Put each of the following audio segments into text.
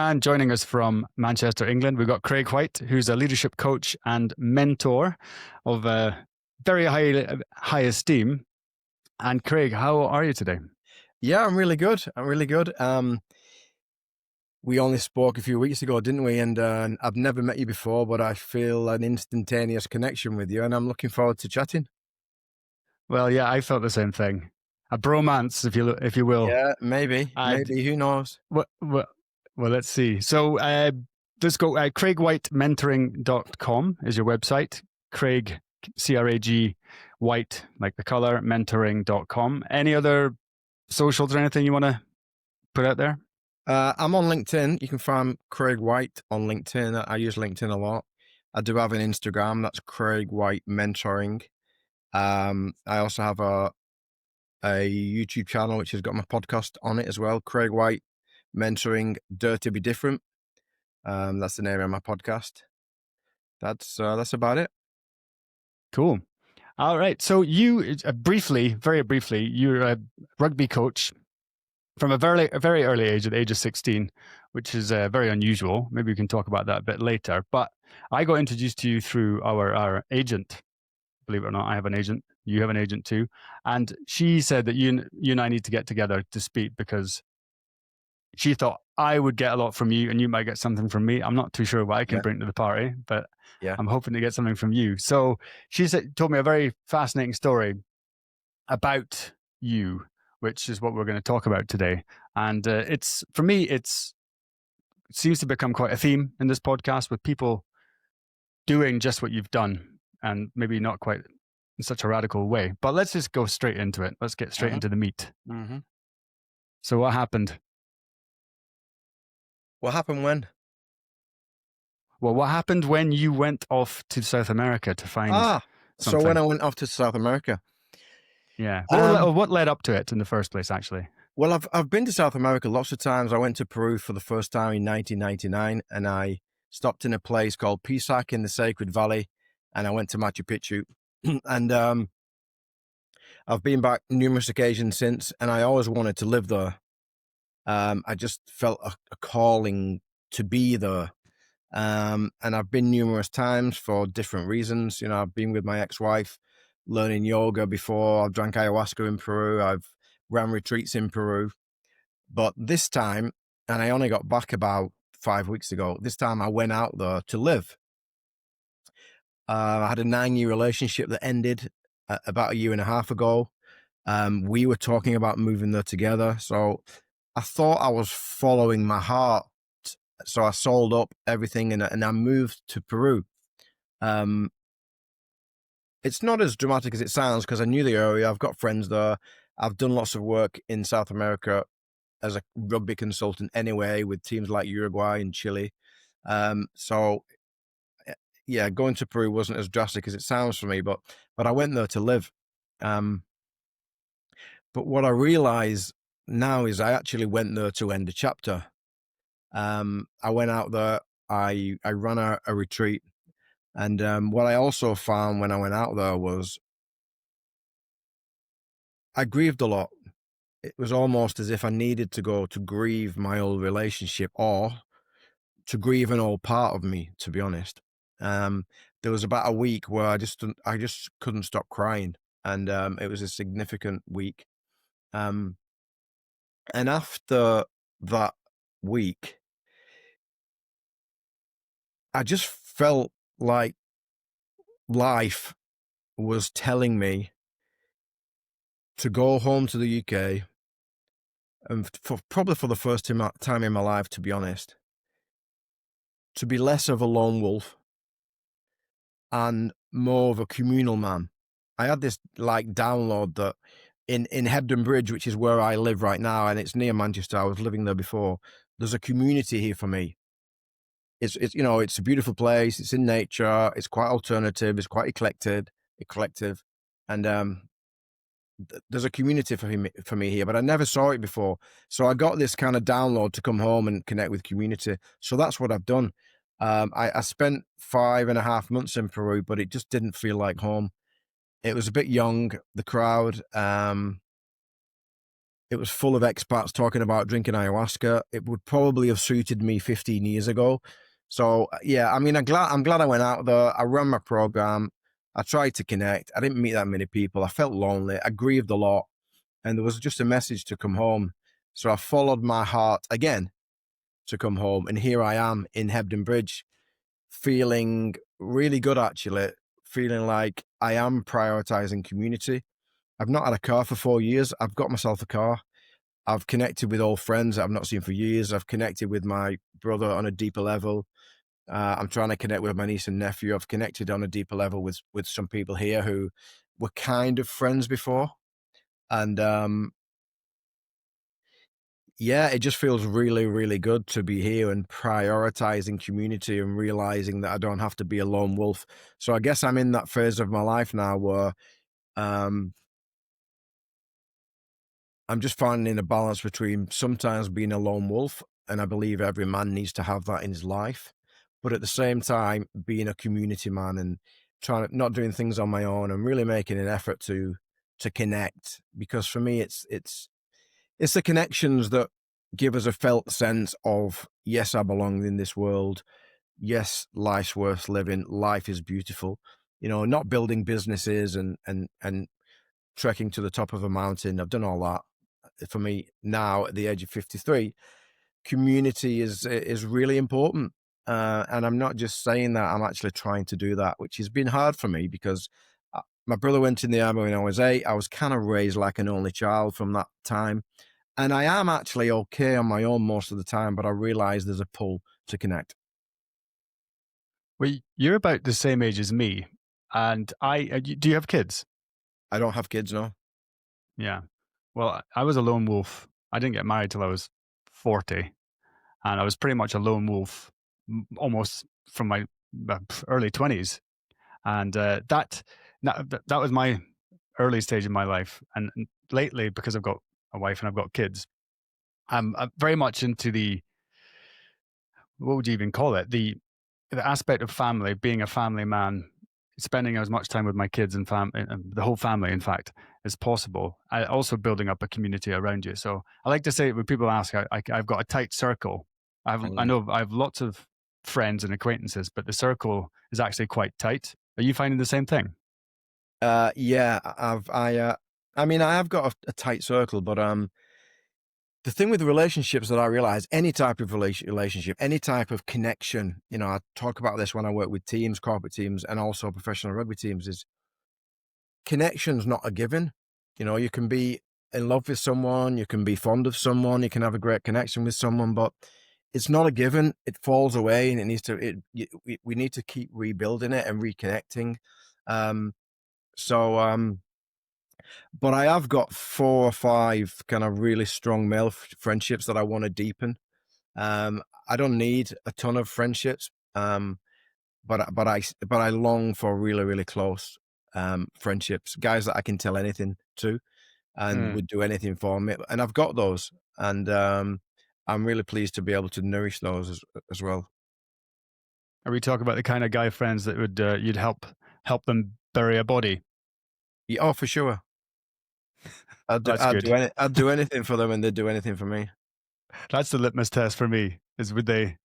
And joining us from Manchester, England, we've got Craig White, who's a leadership coach and mentor of very high esteem. And Craig, how are you today? Yeah, I'm really good. We only spoke a few weeks ago, didn't we? And I've never met you before, but I feel an instantaneous connection with you, and I'm looking forward to chatting. Well, yeah, I felt the same thing. A bromance, if you will. Yeah, maybe. Who knows? Well, let's see. So let's go. CraigWhiteMentoring.com is your website. Craig, CRAG, White, like the color, mentoring.com. Any other socials or anything you want to put out there? I'm on LinkedIn. You can find Craig White on LinkedIn. I use LinkedIn a lot. I do have an Instagram. That's Craig White Mentoring. I also have a YouTube channel which has got my podcast on it as well. Craig White Mentoring, Dare to Be Different. That's the name of my podcast. That's about it. Cool. All right. So you very briefly, you're a rugby coach from a very early age, at the age of 16, which is very unusual. Maybe we can talk about that a bit later. But I got introduced to you through our agent. Believe it or not, I have an agent. You have an agent too. And she said that you and I need to get together to speak because she thought I would get a lot from you and you might get something from me. I'm not too sure what I can bring to the party, but I'm hoping to get something from you. So she told me a very fascinating story about you, which is what we're going to talk about today. And for me, it seems to become quite a theme in this podcast with people doing just what you've done and maybe not quite in such a radical way. But let's just go straight into it. Let's get straight into the meat. Mm-hmm. So what happened? What happened when? Well, what happened when you went off to South America to find something? So when I went off to South America. Yeah. What led up to it in the first place, actually? Well, I've been to South America lots of times. I went to Peru for the first time in 1999, and I stopped in a place called Pisac in the Sacred Valley, and I went to Machu Picchu. And I've been back numerous occasions since, and I always wanted to live there. I just felt a calling to be there. And I've been numerous times for different reasons. You know, I've been with my ex-wife learning yoga before. I've drank ayahuasca in Peru. I've ran retreats in Peru. But this time, and I only got back about 5 weeks ago, this time I went out there to live. I had a 9-year relationship that ended about a year and a half ago. We were talking about moving there together. So I thought I was following my heart. So I sold up everything and I moved to Peru. It's not as dramatic as it sounds because I knew the area. I've got friends there. I've done lots of work in South America as a rugby consultant anyway, with teams like Uruguay and Chile. So yeah, going to Peru wasn't as drastic as it sounds for me, but I went there to live. But what I realize now is I actually went there to end a chapter. I went out there, I ran a retreat. And what I also found when I went out there was I grieved a lot. It was almost as if I needed to go to grieve my old relationship or to grieve an old part of me, to be honest. There was about a week where I just couldn't stop crying. And it was a significant week. And after that week, I just felt like life was telling me to go home to the UK, and probably for the first time in my life, to be honest, to be less of a lone wolf and more of a communal man. I had this like download that in Hebden Bridge, which is where I live right now, and it's near Manchester. I was living there before. There's a community here for me. It's you know, it's a beautiful place. It's in nature. It's quite alternative. It's quite eclectic, and there's a community for me here, but I never saw it before. So I got this kind of download to come home and connect with community. So that's what I've done. I spent 5.5 months in Peru, but it just didn't feel like home. It was a bit young, the crowd. It was full of expats talking about drinking ayahuasca. It would probably have suited me 15 years ago. So yeah, I mean, I'm glad I went out there. I ran my program. I tried to connect. I didn't meet that many people. I felt lonely. I grieved a lot, and there was just a message to come home. So I followed my heart again to come home, and here I am in Hebden Bridge, feeling really good actually, feeling like I am prioritizing community. I've not had a car for 4 years. I've got myself a car. I've connected with old friends that I've not seen for years. I've connected with my brother on a deeper level. I'm trying to connect with my niece and nephew. I've connected on a deeper level with some people here who were kind of friends before. And yeah, it just feels really, really good to be here and prioritizing community and realizing that I don't have to be a lone wolf. So I guess I'm in that phase of my life now where um, I'm just finding a balance between sometimes being a lone wolf, and I believe every man needs to have that in his life, but at the same time being a community man and trying not doing things on my own and really making an effort to connect. Because for me, it's the connections that give us a felt sense of yes, I belong in this world. Yes, life's worth living. Life is beautiful. You know, not building businesses and trekking to the top of a mountain. I've done all that. For me now, at the age of 53, community is really important. And I'm not just saying that, I'm actually trying to do that, which has been hard for me because my brother went in the army when I was 8. I was kind of raised like an only child from that time. And I am actually okay on my own most of the time, but I realize there's a pull to connect. Well, you're about the same age as me, and do you have kids? I don't have kids, no. Yeah. Well, I was a lone wolf. I didn't get married till I was 40, and I was pretty much a lone wolf almost from my early 20s. And that was my early stage in my life. And lately, because I've got a wife and I've got kids, I'm very much into what would you even call it? The aspect of family, being a family man, spending as much time with my kids and the whole family, in fact, as possible. Also building up a community around you. So I like to say when people ask, I've got a tight circle. I Mm. know I have lots of friends and acquaintances, but the circle is actually quite tight. Are you finding the same thing? Yeah, I mean, I have got a tight circle, but the thing with relationships that I realize, any type of relationship, any type of connection, you know, I talk about this when I work with teams, corporate teams, and also professional rugby teams, is connection's not a given. You know, you can be in love with someone, you can be fond of someone, you can have a great connection with someone, but it's not a given. It falls away, and it needs to. We need to keep rebuilding it and reconnecting. Um, so, but I have got 4 or 5 kind of really strong male friendships that I want to deepen. I don't need a ton of friendships, but I long for really, really close friendships, guys that I can tell anything to and Mm. would do anything for me. And I've got those, and I'm really pleased to be able to nourish those as well. Are we talking about the kind of guy friends that would you'd help them bury a body? Yeah, oh, for sure. I'd do, That's I'd do good. any, I'd do anything for them, and they'd do anything for me. That's the litmus test for me. Is would they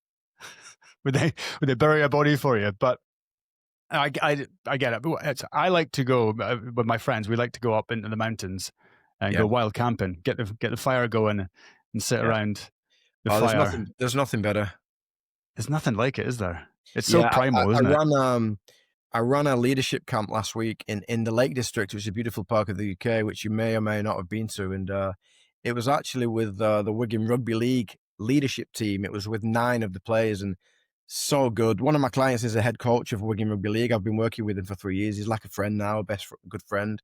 would they bury a body for you? But I get it. I like to go with my friends. We like to go up into the mountains and Yeah, go wild camping. Get the fire going and sit yeah. around the Oh, there's fire. nothing. There's nothing better. There's nothing like it, is there? It's so Yeah, primal, I isn't it? ran a leadership camp last week in the Lake District, which is a beautiful part of the UK, which you may or may not have been to. And it was actually with the Wigan Rugby League leadership team. It was with 9 of the players, and so good. One of my clients is a head coach of Wigan Rugby League. I've been working with him for 3 years. He's like a friend now, good friend.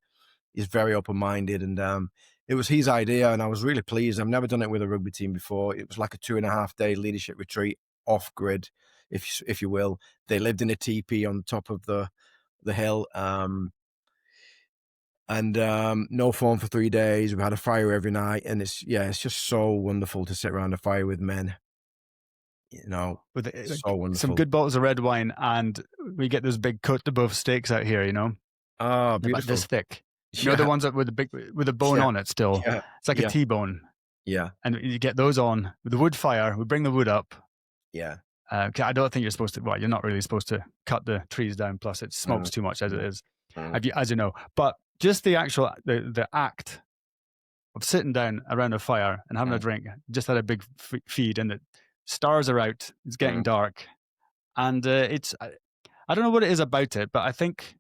He's very open-minded, and it was his idea, and I was really pleased. I've never done it with a rugby team before. It was like a 2.5-day leadership retreat off grid, if you will. They lived in a teepee on top of the hill, and no phone for 3 days. We had a fire every night, and it's just so wonderful to sit around a fire with men. You know, With so some wonderful. good bottles of red wine, and we get those big Cote de Boeuf steaks out here. Ah, They're about this beautiful. thick. You know, the Yeah, ones that with the bone yeah, on it still. yeah, It's like a yeah, T-bone. yeah, And you get those on with the wood fire. We bring the wood up. yeah. 'Cause I don't think you're supposed to. Well, you're not really supposed to cut the trees down. Plus, it Mm, smokes too much as it mm, is, mm, as you know. But just the actual the act of sitting down around a fire and having a mm, drink, just had a big feed, and the stars are out. It's getting mm. dark, and it's I don't know what it is about it, but I think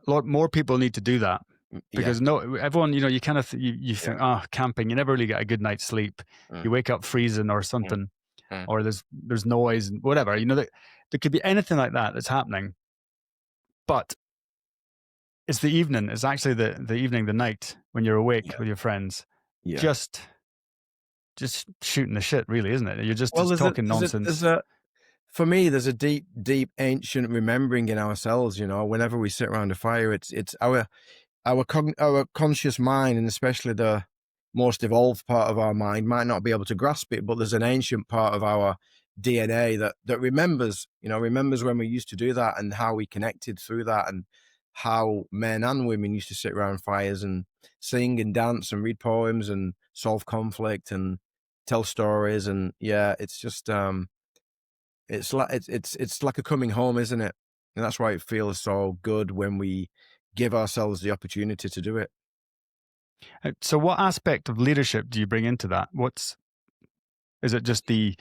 a lot more people need to do that Yeah, because no everyone, you know, you kind of you think, yeah. oh, camping, you never really get a good night's sleep. Mm, You wake up freezing or mm, something, mm. or there's noise and whatever. You know, there could be anything like that that's happening, but it's the evening. It's actually the evening, the night when you're awake Yeah, with your friends, yeah. just shooting the shit, really, isn't it? You're Well, just talking there's nonsense. a for me, there's a deep, deep ancient remembering in ourselves. You know, whenever we sit around a fire, it's our conscious mind, and especially the most evolved part of our mind, might not be able to grasp it, but there's an ancient part of our DNA that remembers, you know, remembers when we used to do that and how we connected through that, and how men and women used to sit around fires and sing and dance and read poems and solve conflict and tell stories. And yeah, it's just it's like it's like a coming home, isn't it? And that's why it feels so good when we give ourselves the opportunity to do it. So, what aspect of leadership do you bring into that? Is it just the?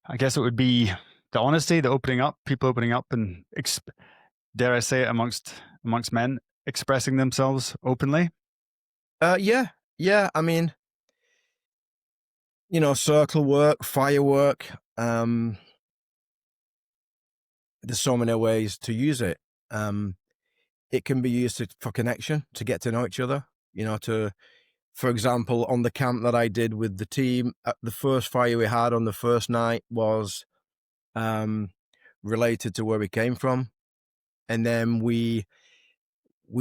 I guess it would be the honesty, the opening up, people opening up, and dare I say it, amongst men expressing themselves openly. Yeah, yeah. I mean, you know, circle work, firework. There's so many ways to use it. Um, it can be used for connection, to get to know each other. You know, for example, on the camp that I did with the team, the first fire we had on the first night was um, related to where we came from, and then we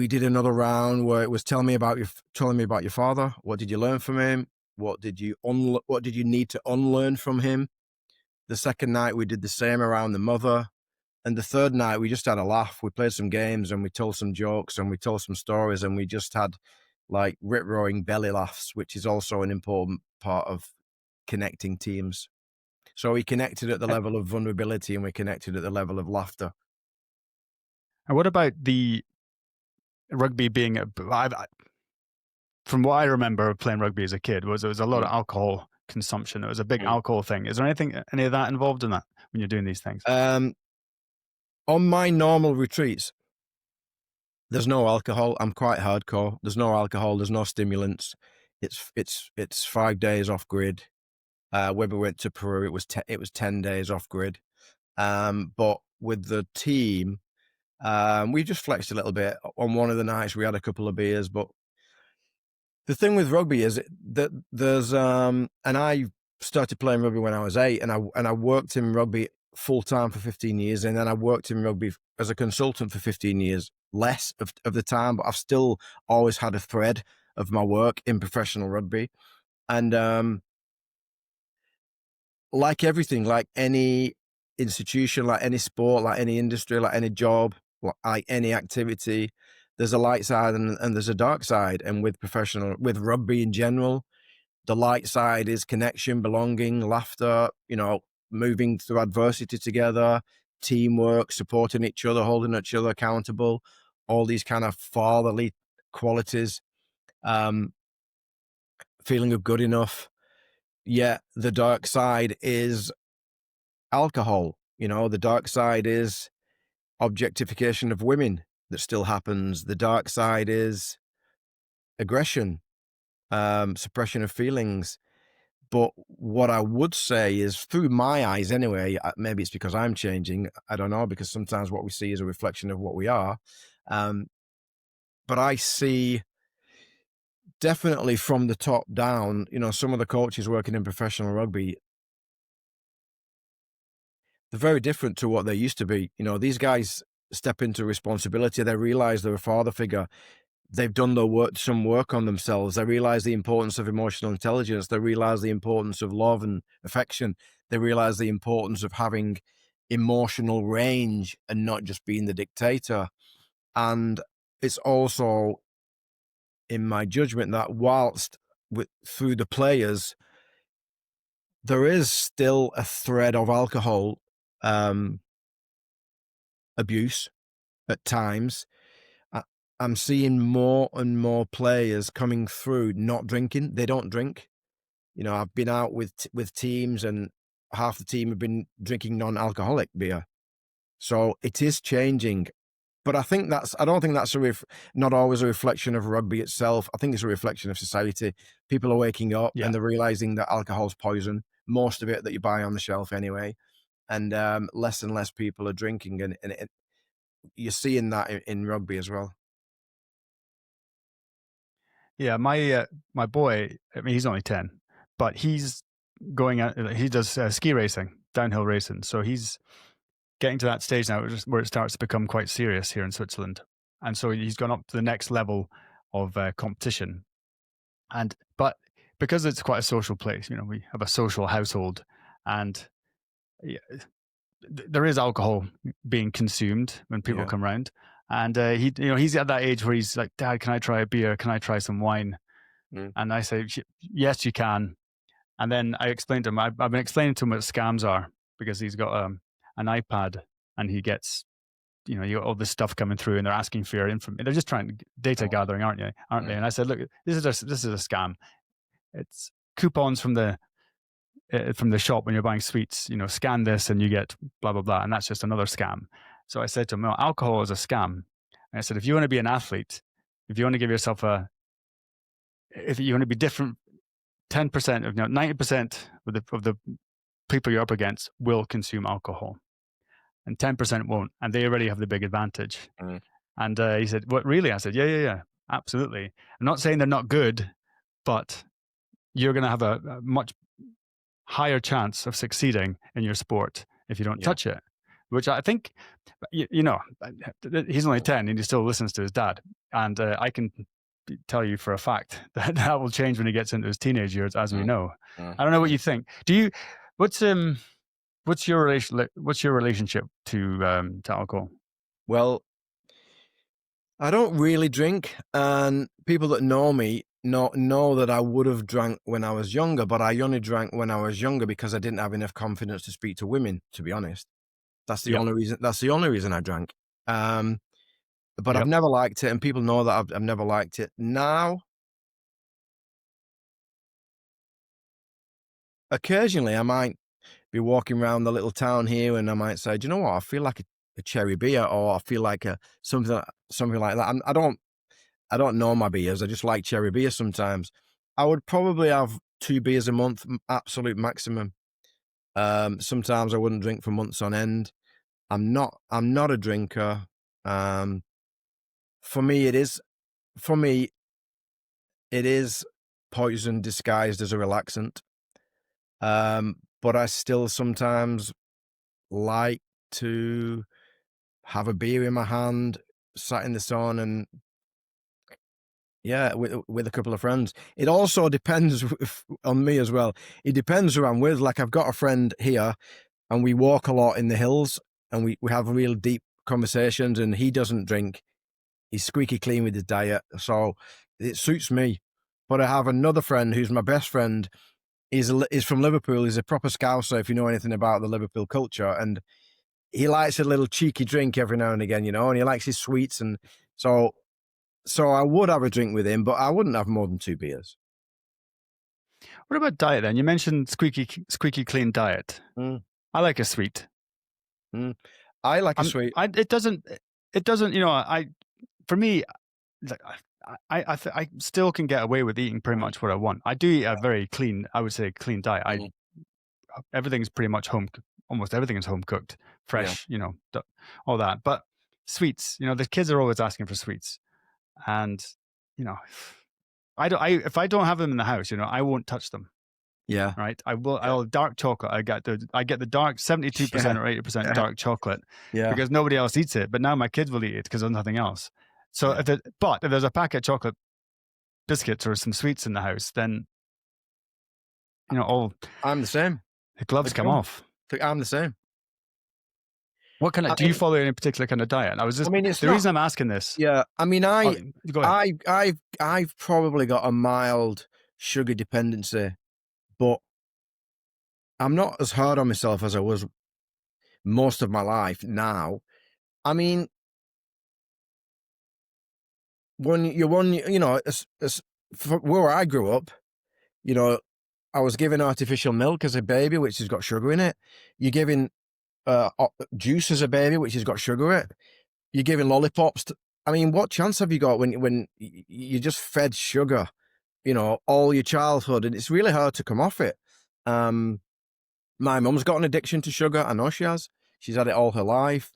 did another round where it was telling me about your father. What did you learn from him? What did you need to unlearn from him? The second night we did the same around the mother. And the third night we just had a laugh. We played some games and we told some jokes and we told some stories, and we just had like rip-roaring belly laughs, which is also an important part of connecting teams. So we connected at the And level of vulnerability and we connected at the level of laughter. what about the rugby being from what I remember of playing rugby as a kid, was there was a lot of Mm. alcohol consumption. It was a big Mm. alcohol thing. Is there any of that involved in that when you're doing these things? Um, on my normal retreats, there's no alcohol. I'm quite hardcore. There's no alcohol. There's no stimulants. It's 5 days off grid. When we went to Peru, it was 10 days off grid. But with the team, we just flexed a little bit. On one of the nights, we had a couple of beers. But the thing with rugby is that there's and I started playing rugby when I was 8, and I worked in rugby full time for 15 years, and then I worked in rugby as a consultant for 15 years, less of the time, but I've still always had a thread of my work in professional rugby. And like everything, like any institution, like any sport, like any industry, like any job, like any activity, there's a light side and there's a dark side. And with rugby in general, the light side is connection, belonging, laughter, you know, moving through adversity together, teamwork, supporting each other, holding each other accountable, all these kind of fatherly qualities, um, feeling of good enough. Yeah, the dark side is alcohol. You know, the dark side is objectification of women that still happens. The dark side is aggression, suppression of feelings. But what I would say is, through my eyes anyway, maybe it's because I'm changing, I don't know, because sometimes what we see is a reflection of what we are. Um, but I see definitely from the top down, you know, some of the coaches working in professional rugby, they're very different to what they used to be. You know, these guys step into responsibility. They realize they're a father figure. They've done some work on themselves. They realize the importance of emotional intelligence. They realize the importance of love and affection. They realize the importance of having emotional range and not just being the dictator. And it's also in my judgment that whilst through the players, there is still a thread of alcohol abuse at times. I'm seeing more and more players coming through not drinking. They don't drink. You know, I've been out with teams, and half the team have been drinking non-alcoholic beer. So it is changing. But I don't think that's not always a reflection of rugby itself. I think it's a reflection of society. People are waking up Yeah. and they're realizing that alcohol's poison, most of it that you buy on the shelf anyway. And less and less people are drinking. And you're seeing that in rugby as well. Yeah, my boy, I mean, he's only 10, but he's going out, he does ski racing, downhill racing. So he's getting to that stage now where it starts to become quite serious here in Switzerland. And so he's gone up to the next level of competition. But because it's quite a social place, you know, we have a social household, and yeah, there is alcohol being consumed when people come around. And he's at that age where he's like, "Dad, can I try a beer? Can I try some wine?" And I say, "Yes, you can." And then I explained to him, I've been explaining to him what scams are, because he's got an iPad, and he gets, you got all this stuff coming through, and they're asking for your information. They're just trying data gathering, aren't they? And I said, "Look, this is a scam. It's coupons from the shop when you're buying sweets. Scan this and you get blah blah blah, and that's just another scam." So I said to him, "No, alcohol is a scam." And I said, if you want to be an athlete, if you want to give yourself if you want to be different, 10% of 90% of the people you're up against will consume alcohol, and 10% won't, and they already have the big advantage. And he said, "What, really?" I said, yeah, absolutely. I'm not saying they're not good, but you're going to have a much higher chance of succeeding in your sport if you don't touch it." Which I think, he's only 10 and he still listens to his dad. And I can tell you for a fact that will change when he gets into his teenage years, as we know. I don't know what you think. What's your relationship to alcohol? Well, I don't really drink, and people that know me know that I would have drank when I was younger, but I only drank when I was younger because I didn't have enough confidence to speak to women, to be honest. That's the only reason. That's the only reason I drank. But I've never liked it, and people know that I've never liked it. Now, occasionally, I might be walking around the little town here, and I might say, "Do you know what? I feel like a cherry beer, or I feel like something like that." I don't know my beers. I just like cherry beer sometimes. I would probably have 2 beers a month, absolute maximum. Sometimes I wouldn't drink for months on end. I'm not a drinker. For me, it is poison disguised as a relaxant. But I still sometimes like to have a beer in my hand, sat in the sun, and with a couple of friends. It also depends on me as well. It depends who I'm with. Like, I've got a friend here, and we walk a lot in the hills, and we have real deep conversations, and he doesn't drink. He's squeaky clean with his diet, so it suits me. But I have another friend who's my best friend. He's from Liverpool. He's a proper Scouser, if you know anything about the Liverpool culture, and he likes a little cheeky drink every now and again, and he likes his sweets, and so I would have a drink with him, but I wouldn't have more than 2 beers. What about diet then? You mentioned squeaky clean diet. I like a sweet. I like a sweet. It doesn't. For me, I still can get away with eating pretty much what I want. I do eat a very clean, I would say, clean diet. Everything's pretty much almost everything is home cooked, fresh, all that. But sweets, the kids are always asking for sweets, and if I don't have them in the house, I won't touch them. Yeah. Right. I'll dark chocolate. I get the dark 72% or 80% dark chocolate because nobody else eats it. But now my kids will eat it because there's nothing else. So if there's a packet of chocolate biscuits or some sweets in the house, then I'm the same. The gloves come off. I'm the same. What kind I of, do you mean, follow any particular kind of diet? And I was I just, mean, it's the not. reason I'm asking this, Yeah, I mean, oh, go ahead. I've probably got a mild sugar dependency, but I'm not as hard on myself as I was most of my life now. I mean, you know, where I grew up, you know, I was given artificial milk as a baby, which has got sugar in it. You're giving juice as a baby, which has got sugar in it. You're giving lollipops. I mean, what chance have you got when you just fed sugar, you know, all your childhood, and it's really hard to come off it. My mum's got an addiction to sugar. I know she has. She's had it all her life.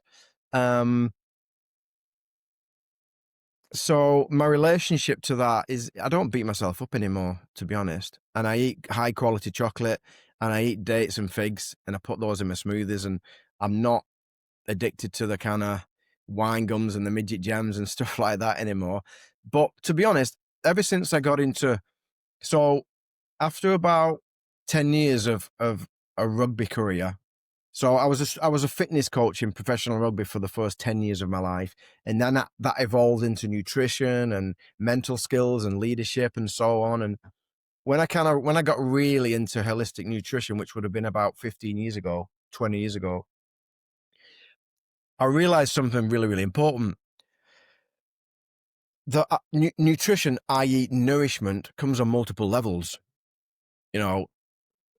So my relationship to that is I don't beat myself up anymore, to be honest. And I eat high quality chocolate and I eat dates and figs and I put those in my smoothies, and I'm not addicted to the kind of wine gums and the midget gems and stuff like that anymore. But to be honest, ever since I got into, so after about 10 years of a rugby career, so I was a fitness coach in professional rugby for the first 10 years of my life. And then that evolved into nutrition and mental skills and leadership and so on. And when I got really into holistic nutrition, which would have been about 15 years ago, 20 years ago, I realized something really, really important. The nutrition, i.e. nourishment, comes on multiple levels. You know,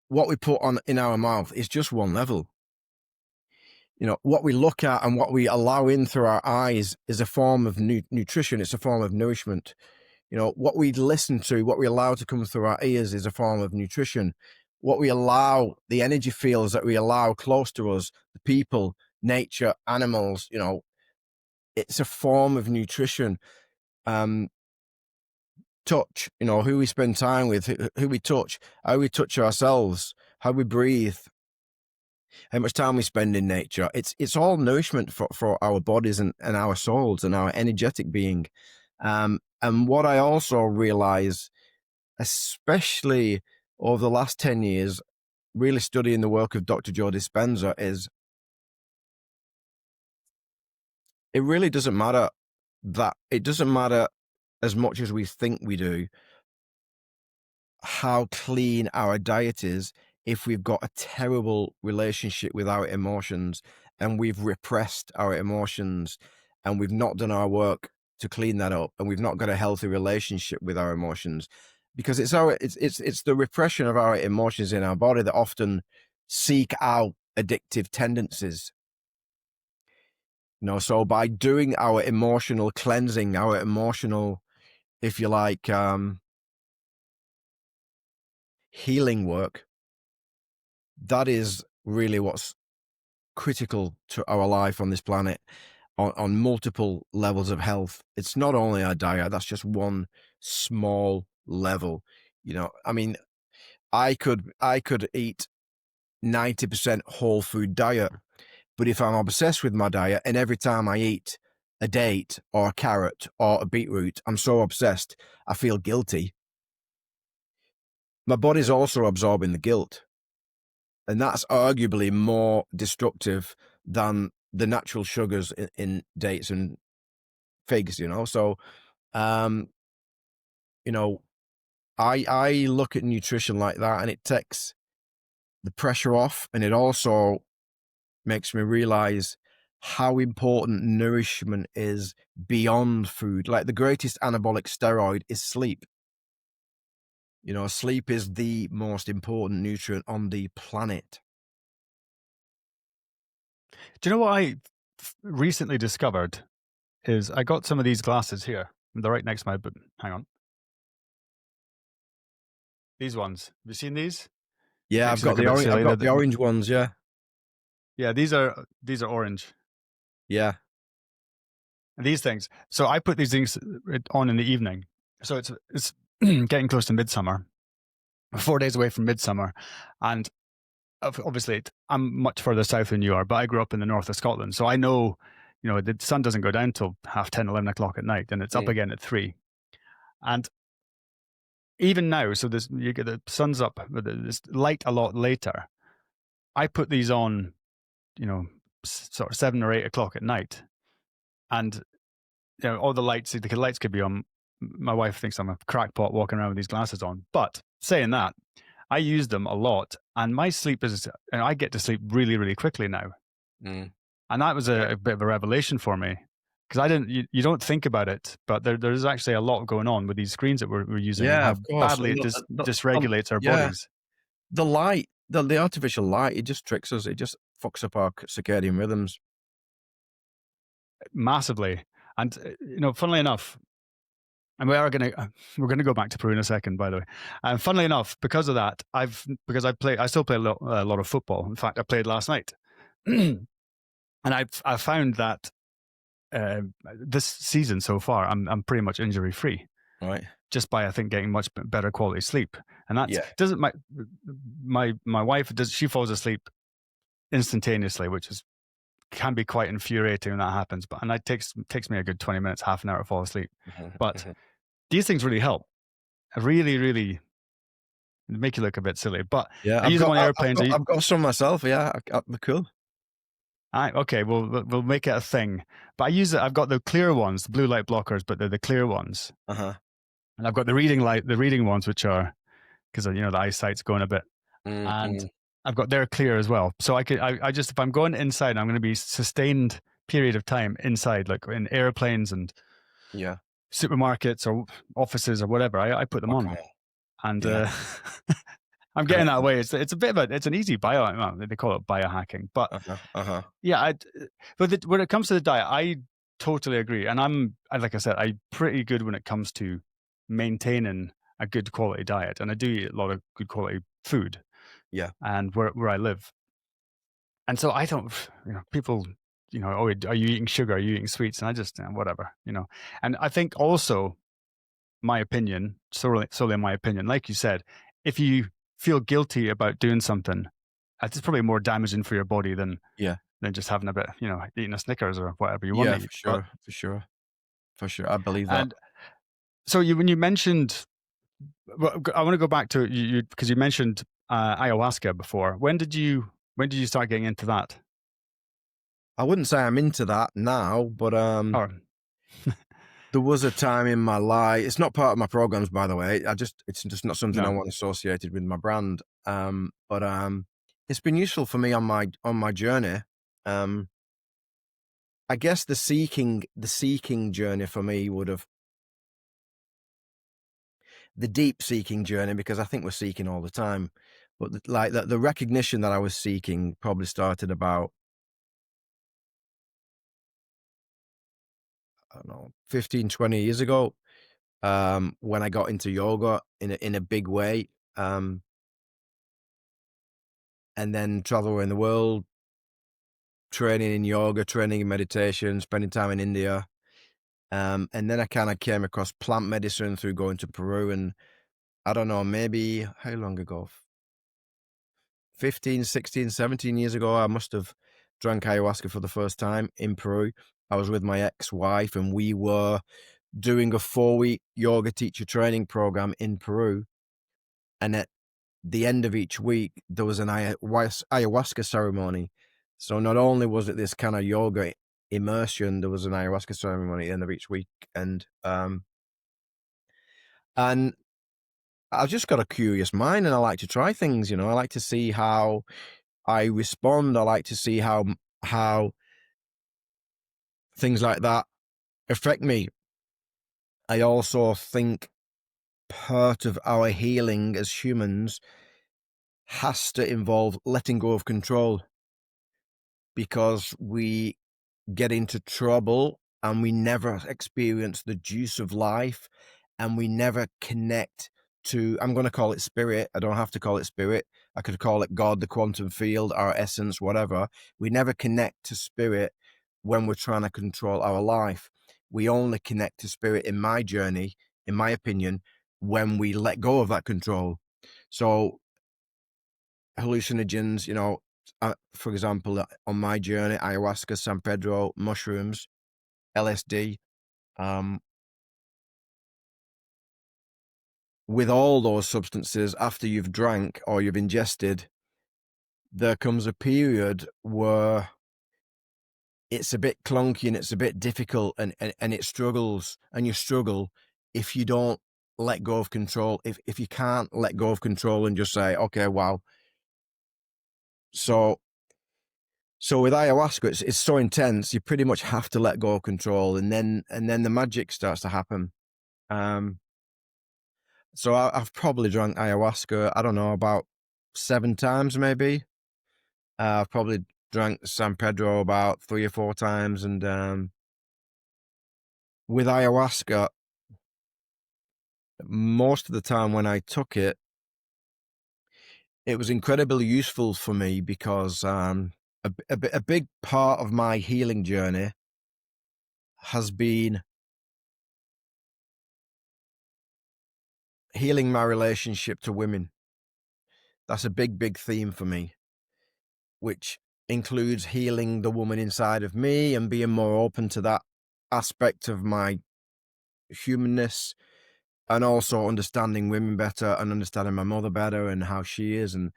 what we put on in our mouth is just one level. You know, what we look at and what we allow in through our eyes is a form of nutrition. It's a form of nourishment. You know, what we listen to, what we allow to come through our ears is a form of nutrition. What we allow, the energy fields that we allow close to us, the people, nature, animals, you know, it's a form of nutrition. Touch, you know, who we spend time with, who we touch, how we touch ourselves, how we breathe, how much time we spend in nature. It's all nourishment for our bodies and our souls and our energetic being. And what I also realize, especially over the last 10 years, really studying the work of Dr. Joe Dispenza, is it really doesn't matter as much as we think we do, how clean our diet is if we've got a terrible relationship with our emotions and we've repressed our emotions and we've not done our work to clean that up and we've not got a healthy relationship with our emotions, because it's the repression of our emotions in our body that often seek out addictive tendencies. You know, so by doing our emotional cleansing, our emotional, if you like, healing work, that is really what's critical to our life on this planet on multiple levels of health. It's not only our diet, that's just one small level. You know, I mean, I could eat 90% whole food diet, but if I'm obsessed with my diet and every time I eat a date or a carrot or a beetroot, I'm so obsessed, I feel guilty. My body's also absorbing the guilt. And that's arguably more destructive than the natural sugars in dates and figs, you know? So, you know, I look at nutrition like that, and it takes the pressure off, and it also makes me realize how important nourishment is beyond food. Like the greatest anabolic steroid is sleep. You know, sleep is the most important nutrient on the planet. Do you know what I recently discovered is I got some of these glasses here. They're right next to my, but hang on. These ones. Have you seen these? Yeah, Makes you look a bit I've silly. got the orange ones. Yeah. Yeah, these are orange. Yeah. And these things. So I put these things on in the evening. So it's getting close to midsummer. 4 days away from midsummer, and obviously I'm much further south than you are, but I grew up in the north of Scotland, so I know, you know, the sun doesn't go down till 10:30, 11 o'clock at night, and it's up again at 3. And even now, so this, you get the sun's up, but it's light a lot later. I put these on, you know, sort of 7 or 8 o'clock at night, and all the lights could be on. My wife thinks I'm a crackpot walking around with these glasses on. But saying that, I use them a lot, and my sleep is. I get to sleep really, really quickly now, Mm. and that was a bit of a revelation for me, because I didn't. You don't think about it, but there's actually a lot going on with these screens that we're using, and Yeah, how of course. badly it dysregulates our Yeah, bodies the light, the artificial light, it just tricks us. It just fucks up our circadian rhythms. massively. And funnily enough, and we're gonna go back to Peru in a second, by the way. And funnily enough, because of that, I still play a lot of football. In fact, I played last night, and I found that this season so far, I'm pretty much injury free, Right. just by, I think, getting much better quality sleep. And that Yeah. doesn't my wife she falls asleep instantaneously, which can be quite infuriating when that happens. And it takes me a good 20 minutes, half an hour to fall asleep. But these things really help. Really, really make you look a bit silly. But Yeah, I use them on airplanes. I've got some myself. Yeah, they're cool. Okay, we'll make it a thing. But I use it. I've got the clear ones, the blue light blockers, but they're the clear ones. Uh-huh. And I've got the reading ones, which are, because the eyesight's going a bit, and I've got their clear as well. So I just, if I'm going inside, I'm going to be sustained period of time inside, like in airplanes and Yeah. supermarkets or offices or whatever. I put them on, and Yeah. I'm getting that way. It's a bit of it's an easy they call it biohacking, but yeah. But when it comes to the diet, I totally agree, and like I said, I'm pretty good when it comes to maintaining a good quality diet, and I do eat a lot of good quality food. Yeah. And where I live, and so I don't, people, oh, are you eating sugar? Are you eating sweets? And I just whatever, And I think also, my opinion, solely my opinion, like you said, if you feel guilty about doing something, it's probably more damaging for your body than just having a bit, eating a Snickers or whatever you want to eat. For sure. I believe that. And so when you mentioned, well, I want to go back to you because you mentioned ayahuasca before. When did you start getting into that? I wouldn't say I'm into that now, but there was a time in my life. It's not part of my programs, by the way. It's just not something I want associated with my brand. But it's been useful for me on my journey. I guess the seeking journey for me would have the deep seeking journey, because I think we're seeking all the time. But the recognition that I was seeking probably started about, I don't know, 15, 20 years ago, when I got into yoga in a big way, and then travel around the world, training in yoga, training in meditation, spending time in India. And then I kind of came across plant medicine through going to Peru. And I don't know, maybe how long ago? 15, 16, 17 years ago, I must have drank ayahuasca for the first time in Peru. I was with my ex-wife, and we were doing a 4-week yoga teacher training program in Peru. And at the end of each week, there was an ayahuasca ceremony. So not only was it this kind of yoga immersion, there was an ayahuasca ceremony at the end of each week. And I've just got a curious mind, and I like to try things, I like to see how I respond. I like to see how things like that affect me. I also think part of our healing as humans has to involve letting go of control, because we get into trouble and we never experience the juice of life, and we never connect to, I'm going to call it spirit. I don't have to call it spirit. I could call it God, the quantum field, our essence, whatever. We never connect to spirit when we're trying to control our life. We only connect to spirit, in my journey, in my opinion, when we let go of that control. So hallucinogens, for example, on my journey, ayahuasca, San Pedro, mushrooms, LSD, with all those substances, after you've drank or you've ingested, there comes a period where it's a bit clunky and it's a bit difficult, and it struggles, and you struggle if you don't let go of control. If you can't let go of control and just say, okay, wow. So with ayahuasca, it's so intense. You pretty much have to let go of control, and then the magic starts to happen. So I've probably drank ayahuasca, I don't know, about 7 times maybe. I've probably drank San Pedro about 3 or 4 times, and with ayahuasca, most of the time when I took it, it was incredibly useful for me because a big part of my healing journey has been healing my relationship to women. That's a big theme for me, which includes healing the woman inside of me and being more open to that aspect of my humanness, and also understanding women better and understanding my mother better and how she is, and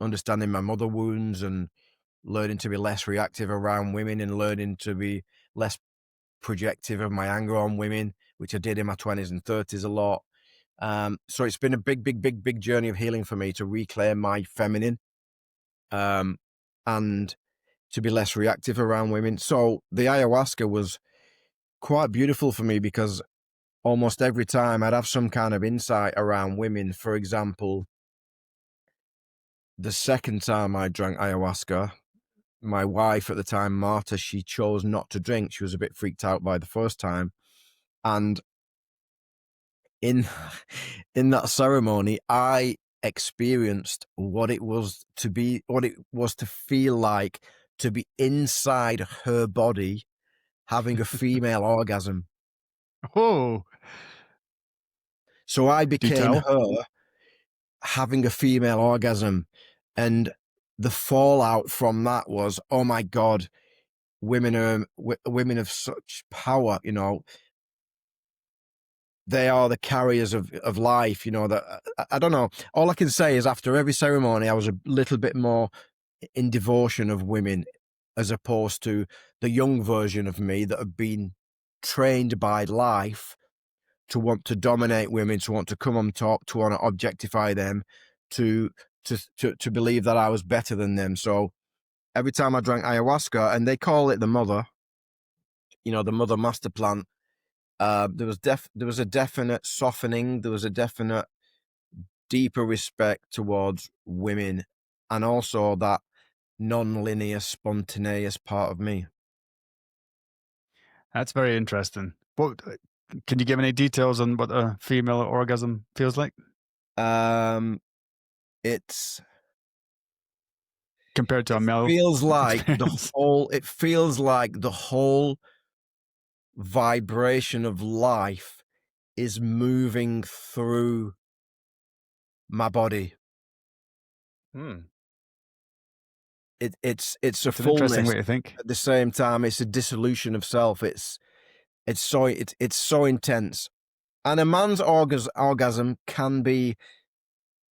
understanding my mother wounds, and learning to be less reactive around women, and learning to be less projective of my anger on women, which I did in my 20s and 30s a lot. So it's been a big journey of healing for me to reclaim my feminine, and to be less reactive around women. So the ayahuasca was quite beautiful for me because almost every time I'd have some kind of insight around women. For example, the second time I drank ayahuasca, my wife at the time, Marta, she chose not to drink. She was a bit freaked out by the first time. And in in that ceremony, I experienced what it was to feel like to be inside her body having a female orgasm. Oh, So I do became tell. her having a female orgasm, and the fallout from that was, oh my God, women of such power, they are the carriers of life, that I don't know. All I can say is after every ceremony, I was a little bit more in devotion of women, as opposed to the young version of me that had been trained by life to want to dominate women, to want to come on top, to want to objectify them, to to believe that I was better than them. So every time I drank ayahuasca, and they call it the mother, the mother master plant, there was a definite softening, there was a definite deeper respect towards women, and also that non-linear, spontaneous part of me. That's very interesting. What can you give any details on what a female orgasm feels like Um, it's compared to a it male feels like experience? the whole vibration of life is moving through my body. Hmm. It's a That's an interesting fullness. way to think. At the same time, it's a dissolution of self. It's so intense. And a man's orgasm can be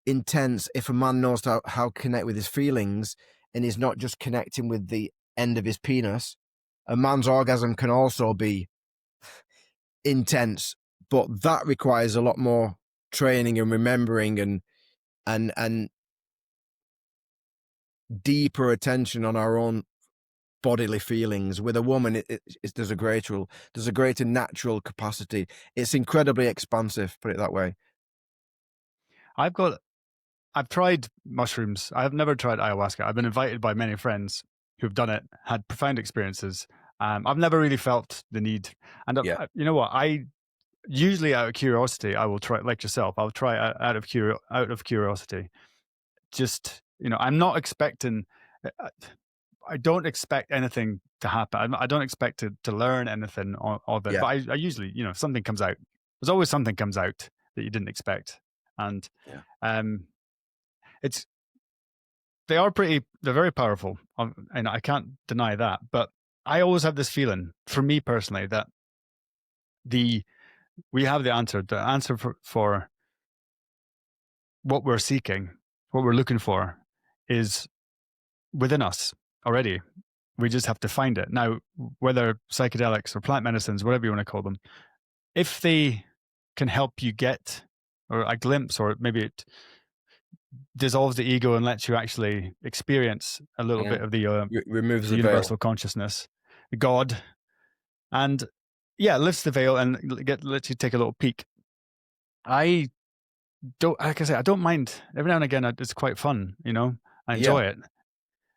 intense if a man knows how to connect with his feelings, and is not just connecting with the end of his penis. A man's orgasm can also be intense, but that requires a lot more training and remembering, and deeper attention on our own bodily feelings. With a woman, there's a greater natural capacity. It's incredibly expansive, put it that way. I've tried mushrooms. I have never tried ayahuasca. I've been invited by many friends who've done it, had profound experiences. I've never really felt the need. And Yeah, you know what? I usually, out of curiosity, I will try, like yourself. I'll try out of curiosity. Just I'm not expecting. I don't expect anything to happen. I don't expect to learn anything of it. yeah, But I usually, something comes out. There's always something comes out that you didn't expect, and yeah, um, it's they're very powerful, and I can't deny that. But I always have this feeling, for me personally, that the we have the answer for what we're seeking, what we're looking for, is within us already. We just have to find it. Now, whether psychedelics or plant medicines, whatever you want to call them, if they can help you get or a glimpse, or maybe it dissolves the ego and lets you actually experience a little bit of Removes the the veil. universal consciousness, God, and yeah, lifts the veil and lets you take a little peek. I don't, like I say, I don't mind. Every now and again, it's quite fun. I enjoy it.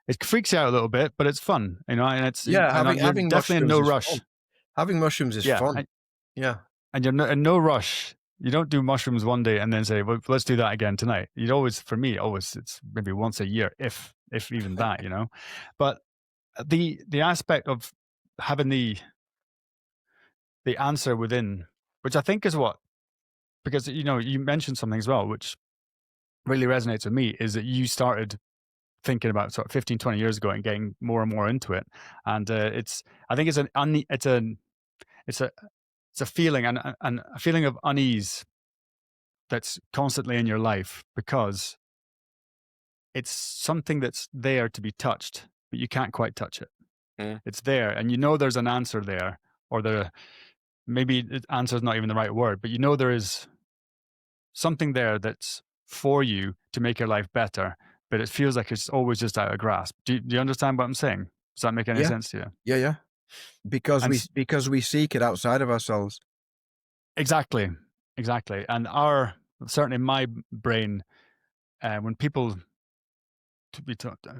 It freaks you out a little bit, but it's fun. And it's Yeah, you're having definitely in mushrooms no is rush. fun. Having mushrooms is Yeah, fun. Yeah. and you're in no rush. You don't do mushrooms one day and then say, "Well, let's do that again tonight." You'd always, for me, it's maybe once a year, if even that, But the aspect of having the answer within, which I think is what, because you mentioned something as well, which really resonates with me, is that you started thinking about sort of 15, 20 years ago and getting more and more into it, and I think it's a feeling and a feeling of unease that's constantly in your life, because it's something that's there to be touched, but you can't quite touch it. It's there, and there's an answer there, or maybe answer is not even the right word, but there is something there that's for you to make your life better, but it feels like it's always just out of grasp. Do you understand what I'm saying? Does that make any Yeah. sense to you? Yeah. Because And we seek it outside of ourselves. exactly. And certainly my brain, when people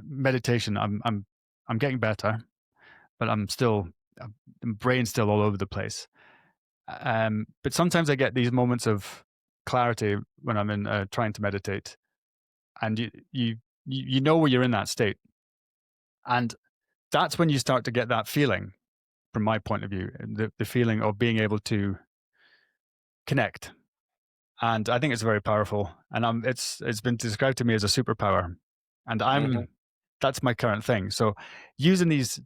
meditation, I'm getting better, but I'm still, brain's still all over the place. But sometimes I get these moments of clarity when I'm in trying to meditate, and you know where you're in that state, and that's when you start to get that feeling. From my point of view, the feeling of being able to connect, and I think it's very powerful. And it's been described to me as a superpower, and that's my current thing. So using these.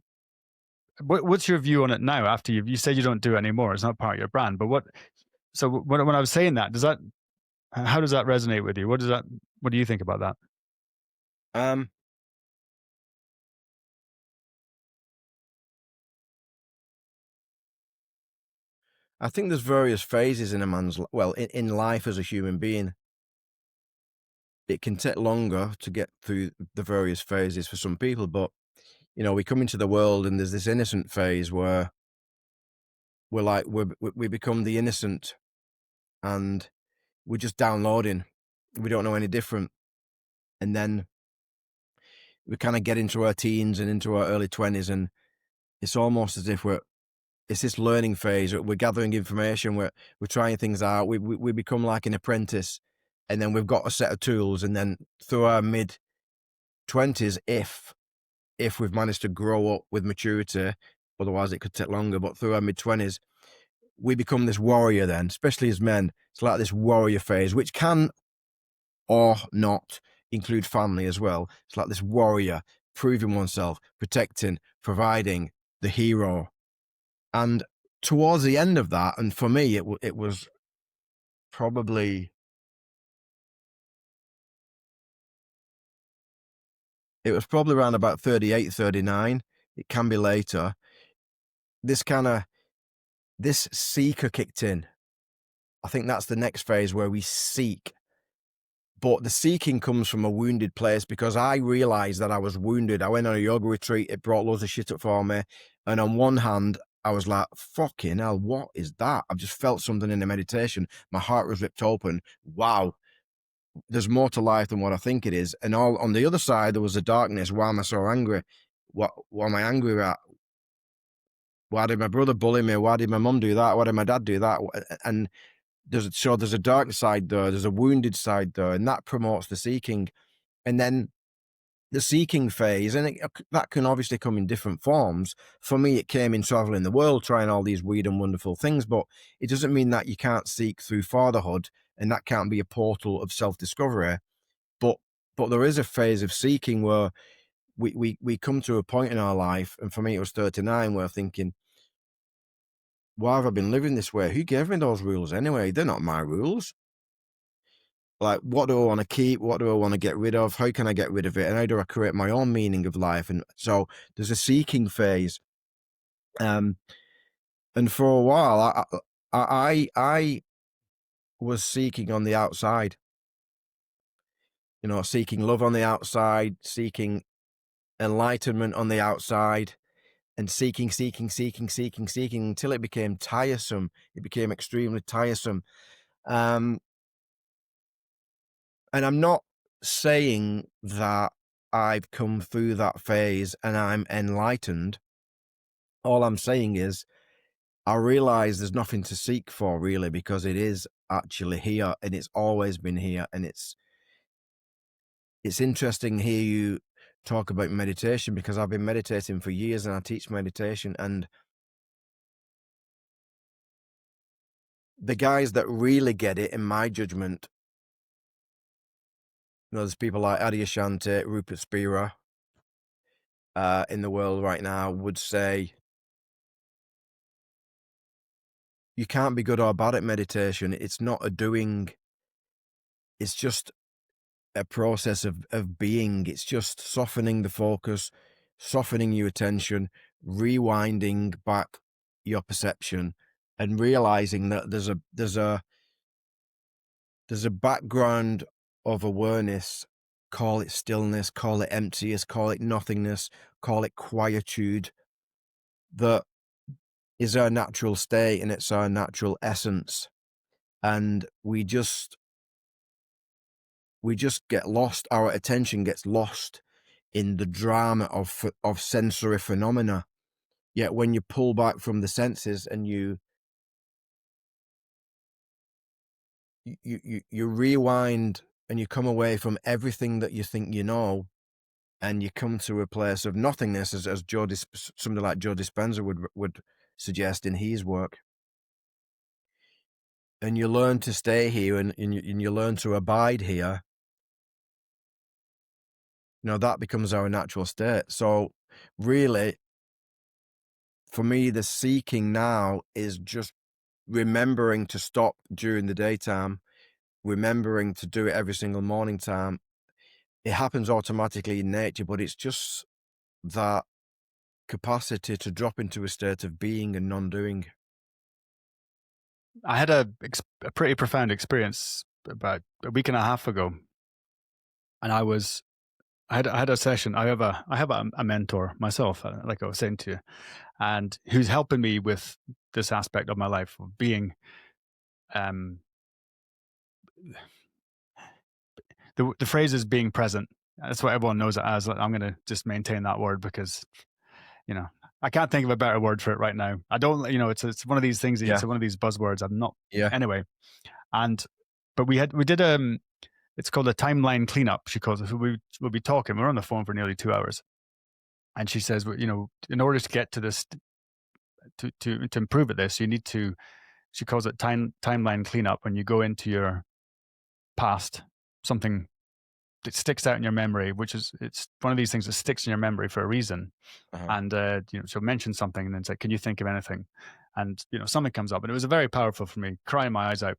What's your view on it now? After you said you don't do it anymore, it's not part of your brand. But what? So when I was saying that, how does that resonate with you? What do you think about that? I think there's various phases in a man's in life as a human being. It can take longer to get through the various phases for some people, but we come into the world and there's this innocent phase where we become the innocent, and we're just downloading. We don't know any different, and then we kind of get into our teens and into our early 20s, and it's almost as if it's this learning phase. We're gathering information. We're trying things out. We become like an apprentice, and then we've got a set of tools. And then through our mid-20s, if we've managed to grow up with maturity, otherwise it could take longer. But through our mid-20s, we become this warrior. Then, especially as men, it's like this warrior phase, which can or not include family as well. It's like this warrior, proving oneself, protecting, providing, the hero. And towards the end of that, and for me, it was probably around about 38, 39. It can be later. This seeker kicked in. I think that's the next phase where we seek. But the seeking comes from a wounded place, because I realized that I was wounded. I went on a yoga retreat. It brought loads of shit up for me. And on one hand, I was like, fucking hell, what is that? I've just felt something in the meditation. My heart was ripped open. Wow. There's more to life than what I think it is. And all on the other side, there was the darkness. Why am I so angry? What am I angry at? Why did my brother bully me? Why did my mum do that? Why did my dad do that? And there's a dark side there. There's a wounded side there, and that promotes the seeking. And then the seeking phase, and that can obviously come in different forms. For me, it came in traveling the world, trying all these weird and wonderful things, but it doesn't mean that you can't seek through fatherhood, and that can't be a portal of self-discovery. But there is a phase of seeking where we come to a point in our life, and for me it was 39, where thinking, why have I been living this way? Who gave me those rules anyway? They're not my rules. Like, what do I want to keep? What do I want to get rid of? How can I get rid of it? And how do I create my own meaning of life? And so there's a seeking phase. And for a while, I was seeking on the outside, seeking love on the outside, seeking enlightenment on the outside, and seeking until it became tiresome. It became extremely tiresome. And I'm not saying that I've come through that phase and I'm enlightened. All I'm saying is I realize there's nothing to seek for, really, because it is actually here, and it's always been here. And it's interesting to hear you talk about meditation, because I've been meditating for years and I teach meditation, and the guys that really get it, in my judgment, there's people like Adyashanti, Rupert Spira, in the world right now, would say you can't be good or bad at meditation. It's not a doing. It's just a process of being. It's just softening the focus, softening your attention, rewinding back your perception, and realizing that there's a background of awareness. Call it stillness, call it emptiness, call it nothingness, call it quietude, that is our natural state, and it's our natural essence. And we just get lost. Our attention gets lost in the drama of sensory phenomena. Yet when you pull back from the senses and you rewind and you come away from everything that you think you know, and you come to a place of nothingness, as somebody like Joe Dispenza would suggest in his work, and you learn to stay here, and you learn to abide here, that becomes our natural state. So really, for me, the seeking now is just remembering to stop during the daytime, remembering to do it every single morning time. It happens automatically in nature, but it's just that capacity to drop into a state of being and non-doing. I had a pretty profound experience about a week and a half ago, and I had a session. I have a mentor myself, like I was saying to you, and who's helping me with this aspect of my life of being. The phrase is being present. That's what everyone knows it as. I'm going to just maintain that word because, I can't think of a better word for it right now. I don't, it's one of these things. It's one of these buzzwords. I'm not. Yeah. Anyway, but we did it's called a timeline cleanup. She calls it. We'll be talking. We're on the phone for nearly 2 hours, and she says, in order to get to this, to improve at this, you need to. She calls it timeline cleanup. When you go into your past, something that sticks out in your memory, it's one of these things that sticks in your memory for a reason. And she'll mention something and then say, can you think of anything? And something comes up, and it was very powerful for me, crying my eyes out.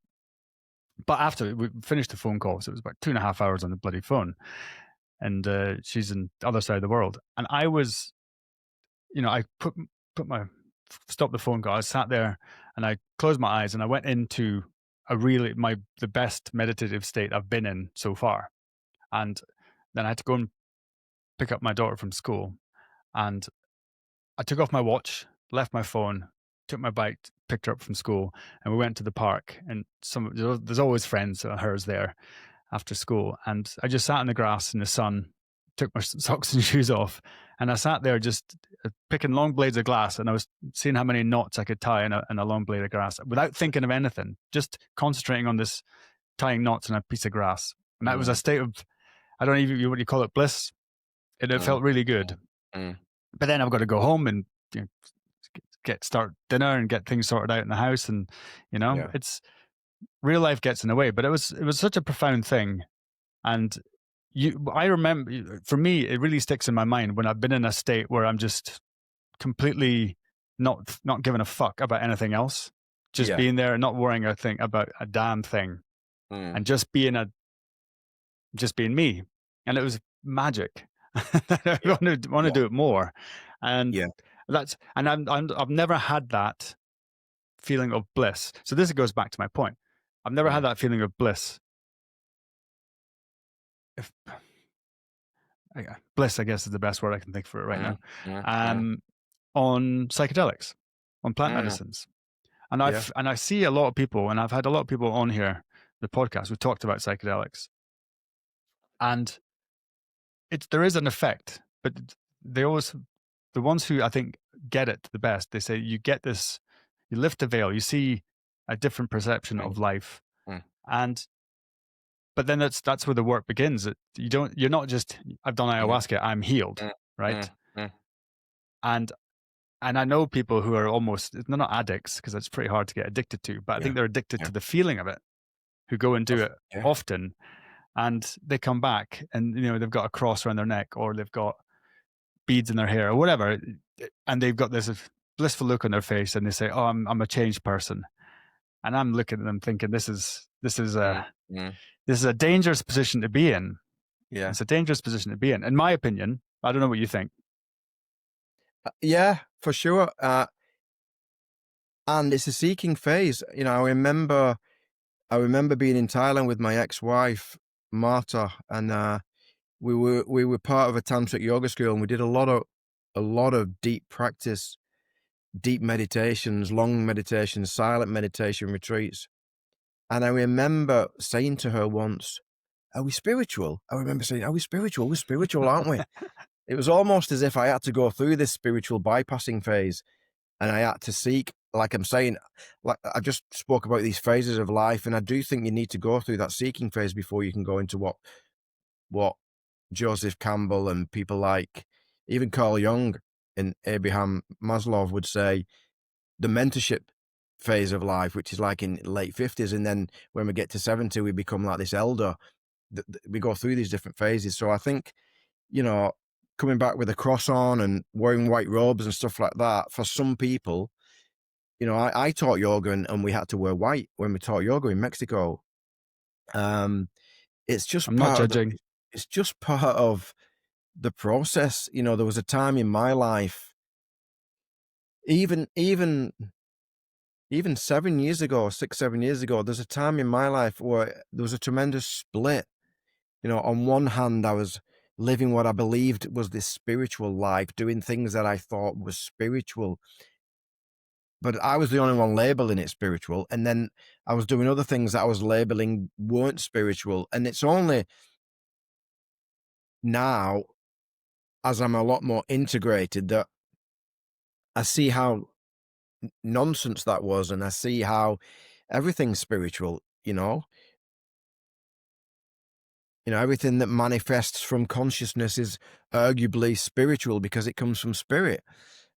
But after we finished the phone call, so it was about 2.5 hours on the bloody phone, and she's in the other side of the world, and I was, I stopped the phone call. I sat there and I closed my eyes and I went into the best meditative state I've been in so far. And then I had to go and pick up my daughter from school, and I took off my watch, left my phone, took my bike, picked her up from school, and we went to the park. And there's always friends of hers there after school, and I just sat in the grass in the sun, took my socks and shoes off, and I sat there just picking long blades of grass, and I was seeing how many knots I could tie in a long blade of grass without thinking of anything, just concentrating on this tying knots in a piece of grass. And that was a state of, I don't even, what do you call it, bliss. It felt really good. But then I've got to go home and start dinner and get things sorted out in the house, and it's real life gets in the way. But it was such a profound thing, and I remember, for me, it really sticks in my mind when I've been in a state where I'm just completely not giving a fuck about anything else, just being there and not worrying about a damn thing, and just being just being me, and it was magic. I Yeah. want to Yeah. do it more, and Yeah. I've never had that feeling of bliss. So this goes back to my point. I've never had Mm. that feeling of bliss. If bliss, I guess, is the best word I can think for it right Mm. now. Mm. Mm. Um, on psychedelics, on plant Mm. medicines, Yeah. and I see a lot of people, and I've had a lot of people on here, the podcast, we've talked about psychedelics, and there is an effect, but they always, the ones who I think get it the best, they say you get this, you lift the veil, you see a different perception Mm. of life, Mm. and but then that's where the work begins. You're not just, I've done Mm. ayahuasca, I'm healed, Mm. right? Mm. Mm. And I know people who are almost, they're not addicts because it's pretty hard to get addicted to, but I Yeah. think they're addicted Yeah. to the feeling of it, who go and do it Yeah. often, and they come back and they've got a cross around their neck, or they've got beads in their hair or whatever, and they've got this blissful look on their face, and they say, "Oh, I'm a changed person." And I'm looking at them thinking, Mm. Mm. this is a dangerous position to be in. Yeah. It's a dangerous position to be in my opinion. I don't know what you think. Yeah, for sure. And it's a seeking phase. I remember being in Thailand with my ex-wife, Marta, and we were part of a tantric yoga school, and we did a lot of deep practice, deep meditations, long meditations, silent meditation retreats. And I remember saying to her once, "Are we spiritual?" I remember saying, "Are we spiritual? We're spiritual, aren't we?" It was almost as if I had to go through this spiritual bypassing phase, and I had to seek, like I'm saying, like I just spoke about these phases of life, and I do think you need to go through that seeking phase before you can go into what Joseph Campbell and people like even Carl Jung and Abraham Maslow would say the mentorship phase of life, which is like in late 50s, and then when we get to 70, we become like this elder. We go through these different phases. So I think, you know, coming back with a cross on and wearing white robes and stuff like that, for some people, I taught yoga and we had to wear white when we taught yoga in Mexico. Um, it's just I'm not part of judging. it's just part of the process. There was a time in my life, even 7 years ago, 6, 7 years ago, there's a time in my life where there was a tremendous split. On one hand, I was living what I believed was this spiritual life, doing things that I thought was spiritual, but I was the only one labeling it spiritual. And then I was doing other things that I was labeling weren't spiritual. And it's only now, as I'm a lot more integrated, that I see how nonsense that was, and I see how everything's spiritual. Everything that manifests from consciousness is arguably spiritual because it comes from spirit.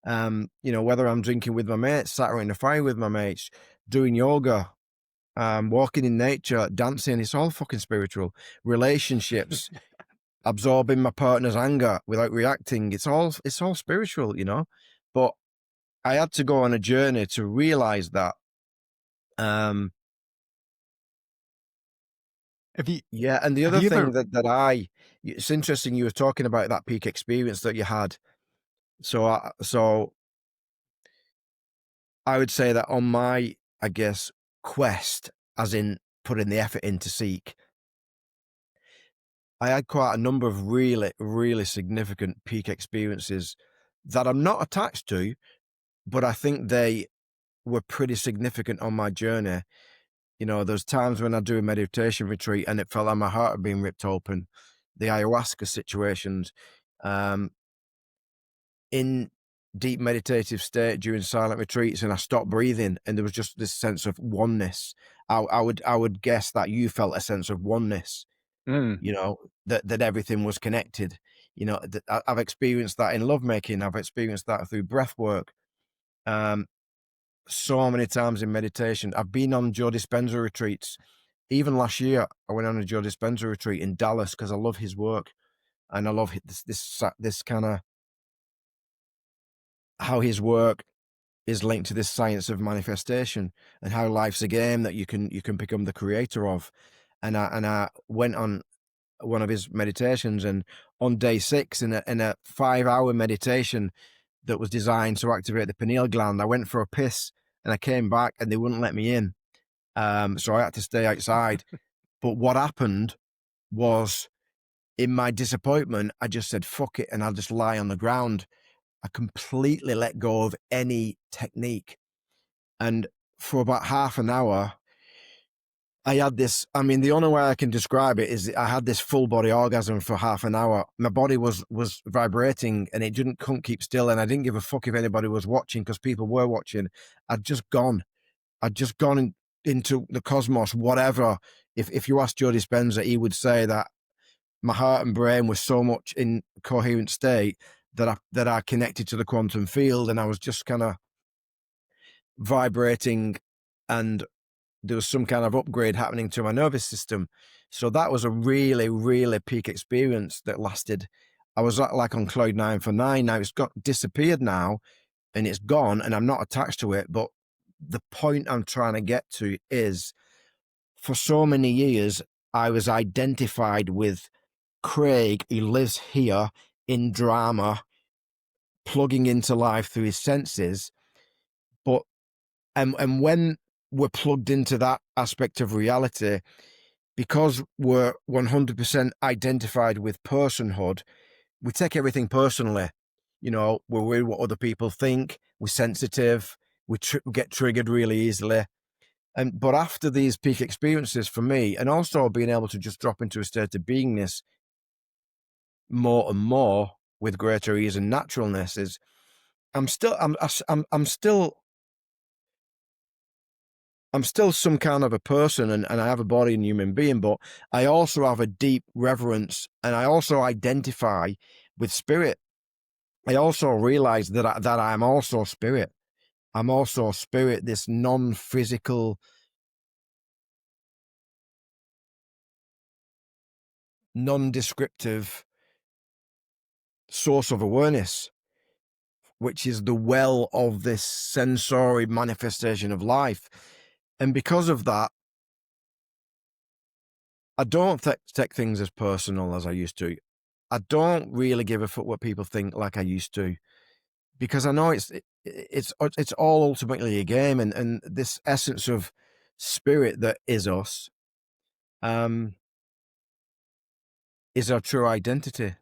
Whether I'm drinking with my mates, sat around the fire with my mates, doing yoga, walking in nature, dancing, it's all fucking spiritual. Relationships, absorbing my partner's anger without reacting, it's all spiritual. But I had to go on a journey to realize that. Have you Yeah, and the have other you thing ever it's interesting you were talking about that peak experience that you had. So I would say that on my, I guess, quest, as in putting the effort in to seek, I had quite a number of really, really significant peak experiences that I'm not attached to, but I think they were pretty significant on my journey. There's times when I do a meditation retreat and it felt like my heart had been ripped open. The ayahuasca situations, in deep meditative state during silent retreats, and I stopped breathing, and there was just this sense of oneness. I would guess that you felt a sense of oneness. mm, That everything was connected. I've experienced that in lovemaking. I've experienced that through breath work. So many times in meditation. I've been on Joe Dispenza retreats. Even last year, I went on a Joe Dispenza retreat in Dallas because I love his work, and I love this kind of how his work is linked to this science of manifestation and how life's a game that you can become the creator of. And I went on one of his meditations, and on day 6 in a 5-hour meditation that was designed to activate the pineal gland, I went for a piss and I came back and they wouldn't let me in. So I had to stay outside. But what happened was, in my disappointment, I just said, fuck it, and I'll just lie on the ground. I completely let go of any technique. And for about half an hour, I had this, I mean, the only way I can describe it is I had this full body orgasm for half an hour. My body was vibrating and it couldn't keep still. And I didn't give a fuck if anybody was watching, because people were watching. I'd just gone into the cosmos, whatever. If you asked Joe Dispenza, he would say that my heart and brain was so much in coherent state that I connected to the quantum field, and I was just kind of vibrating, and there was some kind of upgrade happening to my nervous system. So that was a really, really peak experience that lasted. I was like on cloud 9 for 9. Now it's disappeared now, and it's gone, and I'm not attached to it. But the point I'm trying to get to is, for so many years, I was identified with Craig, who lives here in drama, plugging into life through his senses. But and when we're plugged into that aspect of reality, because we're 100% identified with personhood, we take everything personally. You know, we're worried what other people think. We're sensitive. We get triggered really easily. But after these peak experiences for me, and also being able to just drop into a state of beingness more and more with greater ease and naturalness, is I'm still some kind of a person, and I have a body and human being, but I also have a deep reverence, and I also identify with spirit. I also realize that I'm also spirit. I'm also spirit, this non-physical, non-descriptive source of awareness, which is the well of this sensory manifestation of life. And because of that, I don't take things as personal as I used to. I don't really give a fuck what people think like I used to, because I know it's all ultimately a game, and this essence of spirit that is us, is our true identity.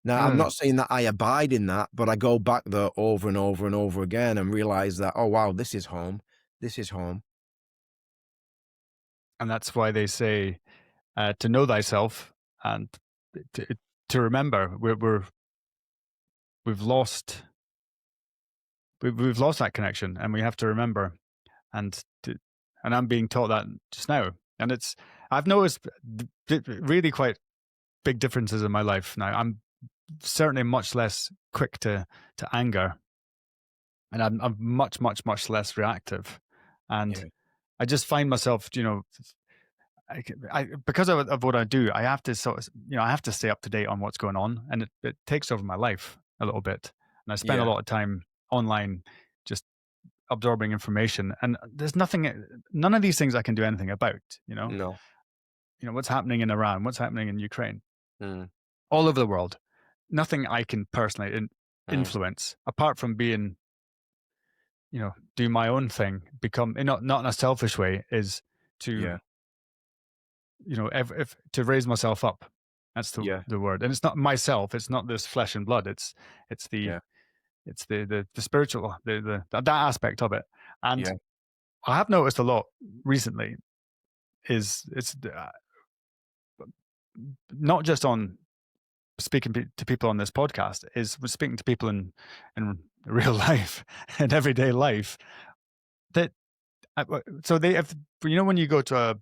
Now, I'm not saying that I abide in that, but I go back there over and over and over again and realize that, oh, wow, this is home. This is home. And that's why they say to know thyself and to remember. We've lost that connection, and we have to remember. And I'm being taught that just now, and I've noticed really quite big differences in my life now. I'm certainly much less quick to anger, and I'm much less reactive, and I just find myself, because of what I do, I have to I have to stay up to date on what's going on, and it takes over my life a little bit, and I spend a lot of time online just absorbing information, and there's none of these things I can do anything about. No. What's happening in Iran, what's happening in Ukraine, all over the world. Nothing I can personally influence, apart from being, do my own thing, become not in a selfish way, is to if to raise myself up. That's the word. And it's not myself, it's not this flesh and blood, it's the spiritual, that aspect of it. And I have noticed a lot recently it's not just on speaking to people on this podcast, is speaking to people in real life and everyday life, that so they have, when you go to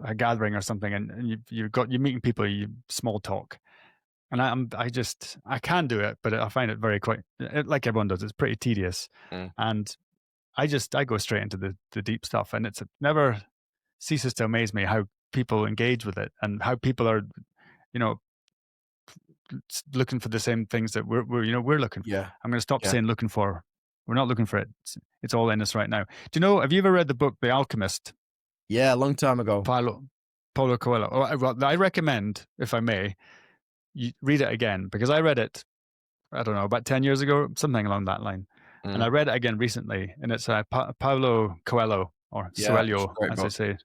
a gathering or something, and you're meeting people, you small talk, and I can do it, but I find it very quite, like everyone does, it's pretty tedious. And I go straight into the deep stuff, and it never ceases to amaze me how people engage with it, and how people are looking for the same things that we're looking for. I'm going to stop saying looking for. We're not looking for it. It's all in us right now. Have you ever read the book The Alchemist? Yeah, a long time ago. Paulo Coelho. Well, I recommend, if I may, you read it again, because I read it, I don't know, about 10 years ago, something along that line. And I read it again recently, and it's Paulo Coelho, or Yeah, it's Coelho, a great as they book. say,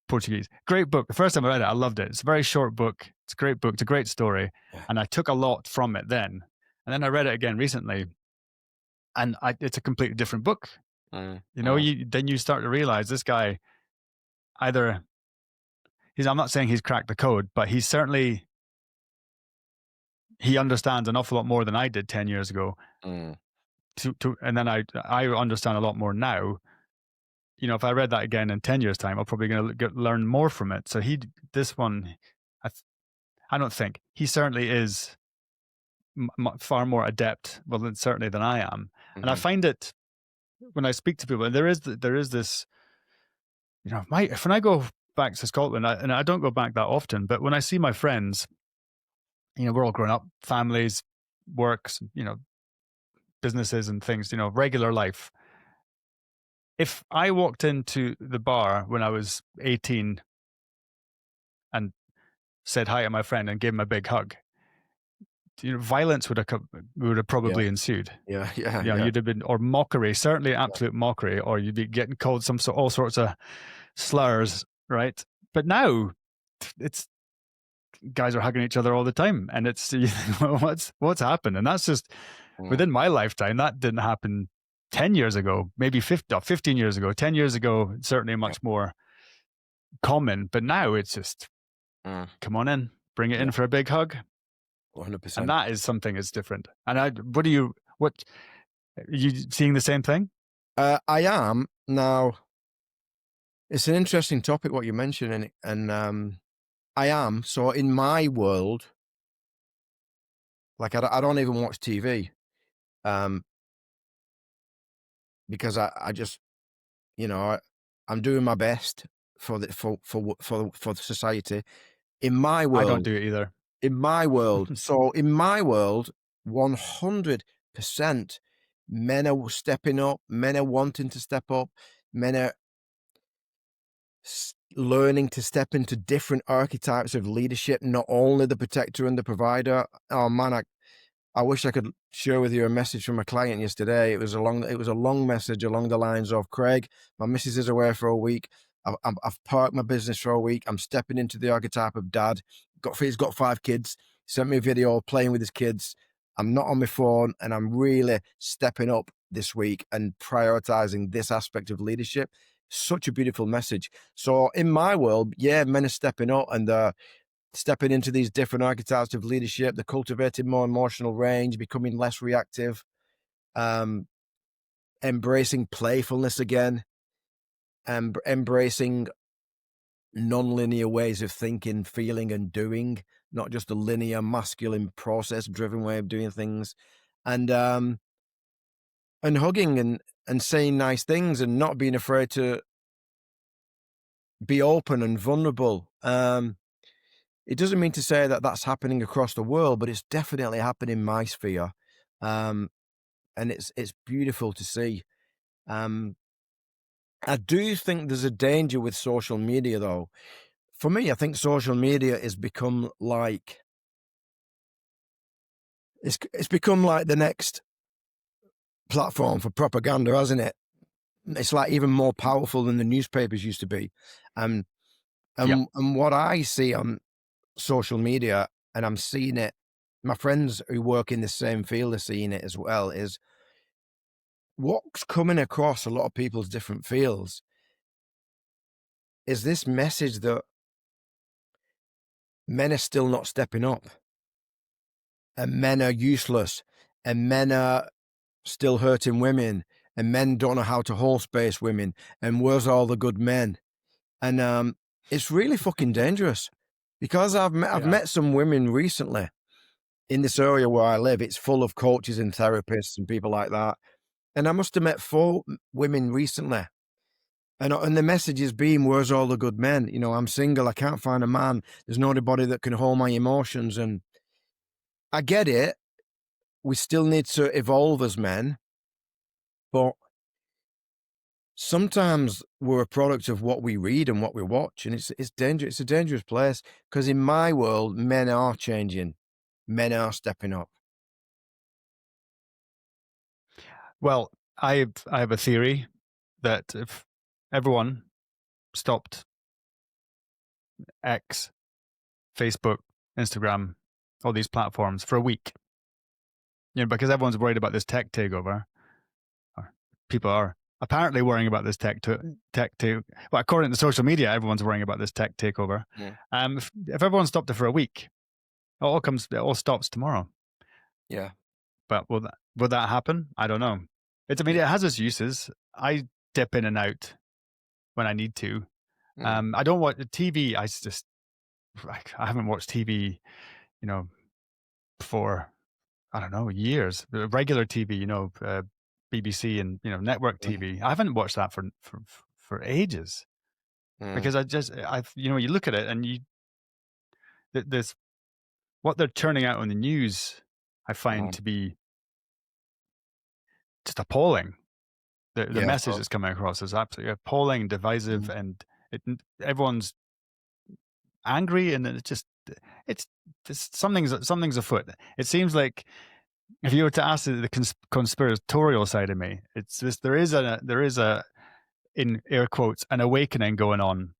Portuguese. Great book. The first time I read it, I loved it. It's a very short book. It's a great book. It's a great story. Yeah. And I took a lot from it then. And then I read it again recently, and it's a completely different book. Then you start to realize this guy either I'm not saying he's cracked the code, but he understands an awful lot more than I did 10 years ago. And then I understand a lot more now. If I read that again in 10 years' time, I'm probably going to learn more from it. So this one, I don't think he certainly is far more adept, well, certainly than I am. And I find it when I speak to people, and there is this, when I go back to Scotland, and I don't go back that often, but when I see my friends, we're all grown up, families, works, businesses and things, regular life. If I walked into the bar when I was 18 and said hi to my friend and gave him a big hug, violence would have probably ensued. Yeah. You'd have been, or mockery, certainly absolute mockery, or you'd be getting called all sorts of slurs, right? But now, it's guys are hugging each other all the time, and it's what's happened? And that's just within my lifetime. That didn't happen 10 years ago, maybe 15 years ago. 10 years ago, certainly much more common. But now it's just, come on in, bring it in for a big hug. 100%. And that is something that's different. And are you seeing the same thing? I am. Now, it's an interesting topic, what you mentioned, and I am. So in my world, like I don't even watch TV, because I just, I'm doing my best for society. In my world, I don't do it either. In my world, 100% men are stepping up. Men are wanting to step up. Men are learning to step into different archetypes of leadership, not only the protector and the provider. Oh man, I wish I could share with you a message from a client yesterday. It was a long message along the lines of, Craig, my missus is away for a week. I've parked my business for a week. I'm stepping into the archetype of dad. He's got 5 kids. Sent me a video playing with his kids. I'm not on my phone, and I'm really stepping up this week and prioritizing this aspect of leadership. Such a beautiful message. So in my world, men are stepping up, and stepping into these different archetypes of leadership. They're cultivating more emotional range, becoming less reactive, embracing playfulness again, and embracing non-linear ways of thinking, feeling, and doing, not just a linear, masculine, process-driven way of doing things, and hugging and saying nice things, and not being afraid to be open and vulnerable. It doesn't mean to say that that's happening across the world, but it's definitely happening in my sphere, and it's beautiful to see. I do think there's a danger with social media, though. For me, I think social media has become like it's become like the next platform for propaganda, hasn't it? It's like even more powerful than the newspapers used to be, and what I see on social media, and I'm seeing it, my friends who work in the same field are seeing it as well, is what's coming across a lot of people's different fields is this message that men are still not stepping up, and men are useless, and men are still hurting women, and men don't know how to hold space women, and where's all the good men? And it's really fucking dangerous, because I've met some women recently in this area where I live. It's full of coaches and therapists and people like that. And I must have met 4 women recently. And the message is being, where's all the good men? I'm single. I can't find a man. There's nobody that can hold my emotions. And I get it. We still need to evolve as men. But sometimes we're a product of what we read and what we watch, and it's dangerous. It's a dangerous place because in my world, men are changing, men are stepping up. Well, I have a theory that if everyone stopped X, Facebook, Instagram, all these platforms for a week, because everyone's worried about this tech takeover, or people are apparently worrying about this well, according to social media, everyone's worrying about this tech takeover. Yeah. If everyone stopped it for a week, it all stops tomorrow. Yeah. But will that happen? I don't know. I mean, Yeah. it has its uses. I dip in and out when I need to. Mm. I don't watch TV. I haven't watched TV, for I don't know, years. Regular TV, BBC and network Mm. TV. I haven't watched that for ages Mm. because you look at it and this what they're turning out on the news. I find Mm. to be just appalling. The Yeah. message So, that's coming across is absolutely appalling, divisive, mm. and everyone's angry, and it's something's afoot. It seems like if you were to ask the conspiratorial side of me, it's just there is a in air quotes an awakening going on,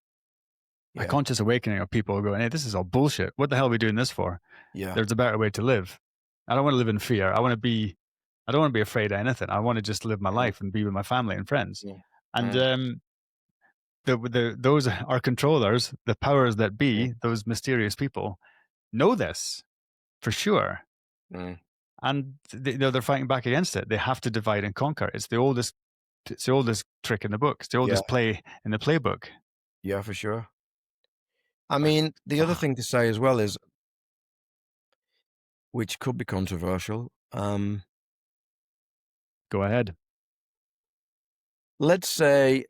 a Yeah. conscious awakening of people going, hey, this is all bullshit. What the hell are we doing this for? Yeah. There's a better way to live. I don't want to live in fear. I don't want to be afraid of anything. I want to just live my Mm. life and be with my family and friends. Mm. And Mm. those our controllers, the powers that Mm. be, those mysterious people, know this for sure, Mm. and they're fighting back against it. They have to divide and conquer. It's the oldest. It's the oldest trick in the book. It's the Yeah. oldest play in the playbook. Yeah, for sure. I But mean, the other ah, thing to say as well is, which could be controversial, go ahead. let's say,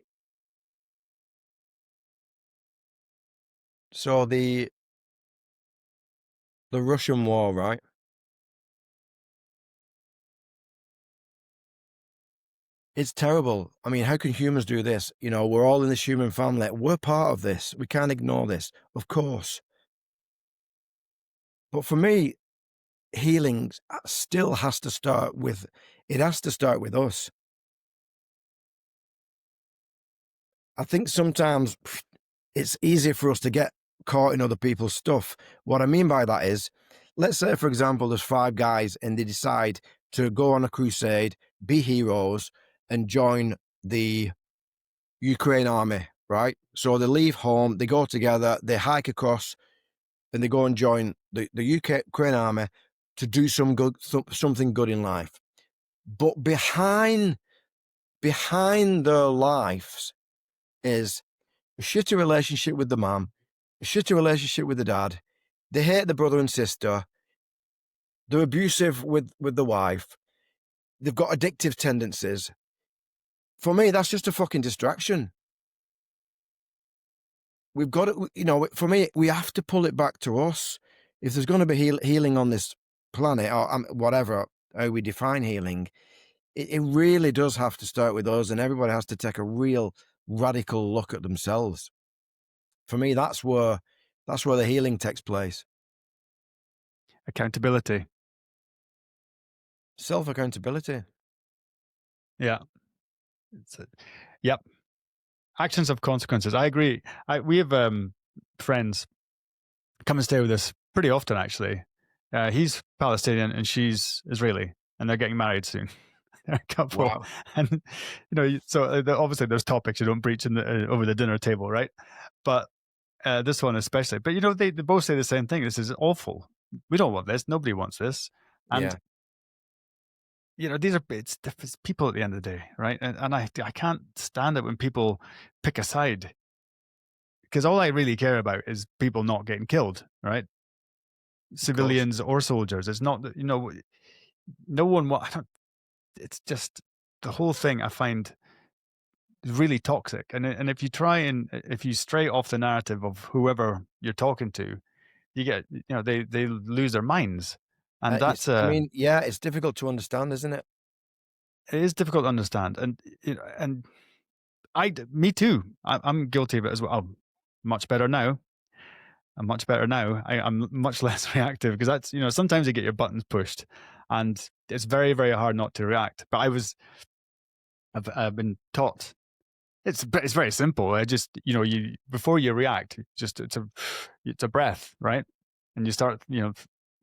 so the Russian war, right? It's terrible. I mean, how can humans do this? We're all in this human family. We're part of this. We can't ignore this, of course. But for me, healing still has to start with, it has to start with us. I think sometimes it's easier for us to get caught in other people's stuff. What I mean by that is, let's say, for example, there's 5 guys and they decide to go on a crusade, be heroes, and join the Ukraine army, right? So they leave home, they go together, they hike across, and they go and join the Ukraine army to do something good in life. But behind their lives is a shitty relationship with the mum, a shitty relationship with the dad. They hate the brother and sister. They're abusive with the wife. They've got addictive tendencies. For me, that's just a fucking distraction. We've got to, for me, we have to pull it back to us. If there's going to be healing on this planet, or whatever, how we define healing, it really does have to start with us, and everybody has to take a real radical look at themselves. For me, that's where the healing takes place. Accountability. Self-accountability. Yeah. Yep. Actions have consequences. I agree. We have friends come and stay with us pretty often, actually. He's Palestinian and she's Israeli, and they're getting married soon. They're a couple, Wow. and so obviously there's topics you don't breach over the dinner table, right? But this one especially. But they both say the same thing. This is awful. We don't want this. Nobody wants this. And Yeah. it's people at the end of the day, right? And I can't stand it when people pick a side, because all I really care about is people not getting killed, right? Of course. Civilians or soldiers. It's not no one. It's just the whole thing. I find really toxic, and if you stray off the narrative of whoever you're talking to, you get they lose their minds, and I mean, yeah, it's difficult to understand, isn't it? it is difficult to understand, and Me too. I'm guilty of it as well. I'm much better now. I'm much better now. I'm much less reactive because that's, sometimes you get your buttons pushed and it's very, very hard not to react. But I've been taught it's very simple. I just, you before you react, just it's a breath, right? And you start,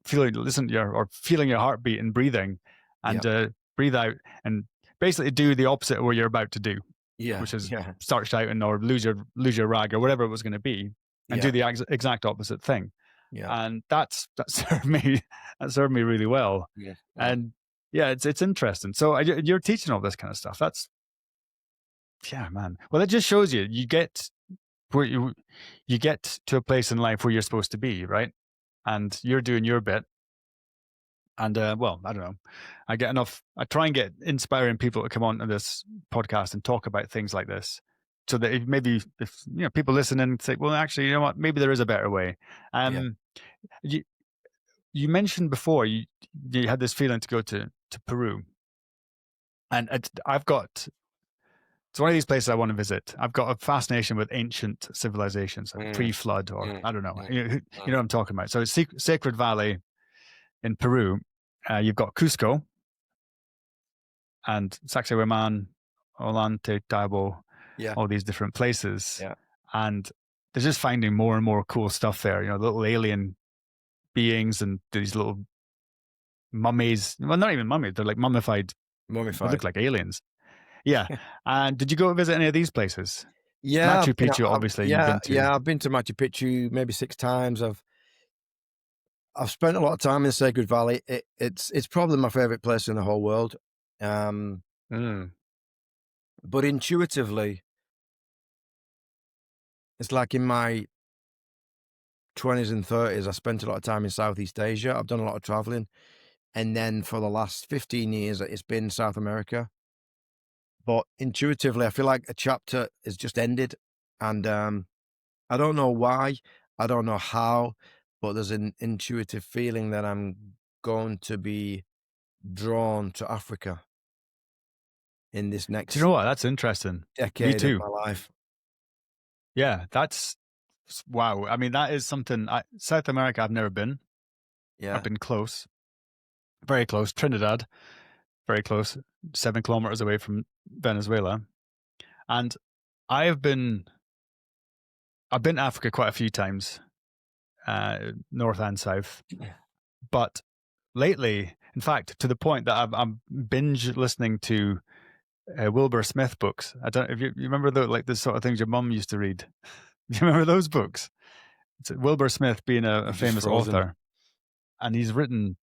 feeling your heartbeat and breathing, Yeah. and breathe out and basically do the opposite of what you're about to do, Yeah. which is Yeah. start shouting or lose your rag or whatever it was going to be, and do Yeah. the exact opposite thing. Yeah. And that served me really well. Yeah. And yeah, it's interesting. So you're teaching all this kind of stuff. That's, yeah, man. Well, it just shows you get where you get to a place in life where you're supposed to be, right? And you're doing your bit. And well, I don't know. I try and get inspiring people to come on to this podcast and talk about things like this, so that if people listen and say, well, actually, you know what, maybe there is a better way. Yeah. You you mentioned before you had this feeling to go to Peru, and it's one of these places I want to visit. I've got a fascination with ancient civilizations, like pre-flood, or I don't know. You know what I'm talking about. So it's Sacred Valley in Peru. You've got Cusco and Sacsayhuaman, Ollantaytambo, Yeah. all these different places. Yeah. And they're just finding more and more cool stuff there. Little alien beings and these little mummies. Well, not even mummies. They're like mummified. They look like aliens. Yeah. And did you go visit any of these places? Yeah. Machu Picchu, obviously, you've been to. Yeah. I've been to Machu Picchu maybe 6 times. I've spent a lot of time in Sacred Valley. It's probably my favorite place in the whole world. But intuitively, it's like in my 20s and 30s, I spent a lot of time in Southeast Asia. I've done a lot of traveling. And then for the last 15 years, it's been South America. But intuitively, I feel like a chapter has just ended. And I don't know why, I don't know how, but there's an intuitive feeling that I'm going to be drawn to Africa in this Do next you know what? That's interesting. Me decade of too. my life. Yeah, that's wow. I mean, that is something. South America, I've never been. Yeah. I've been close, very close. Trinidad, very close, 7 kilometers away from Venezuela. And I've been to Africa quite a few times, north and south. But lately, in fact, to the point that I'm binge listening to Wilbur Smith books. I don't if you remember the sort of things your mum used to read. Do you remember those books? It's Wilbur Smith being a famous author, and he's written.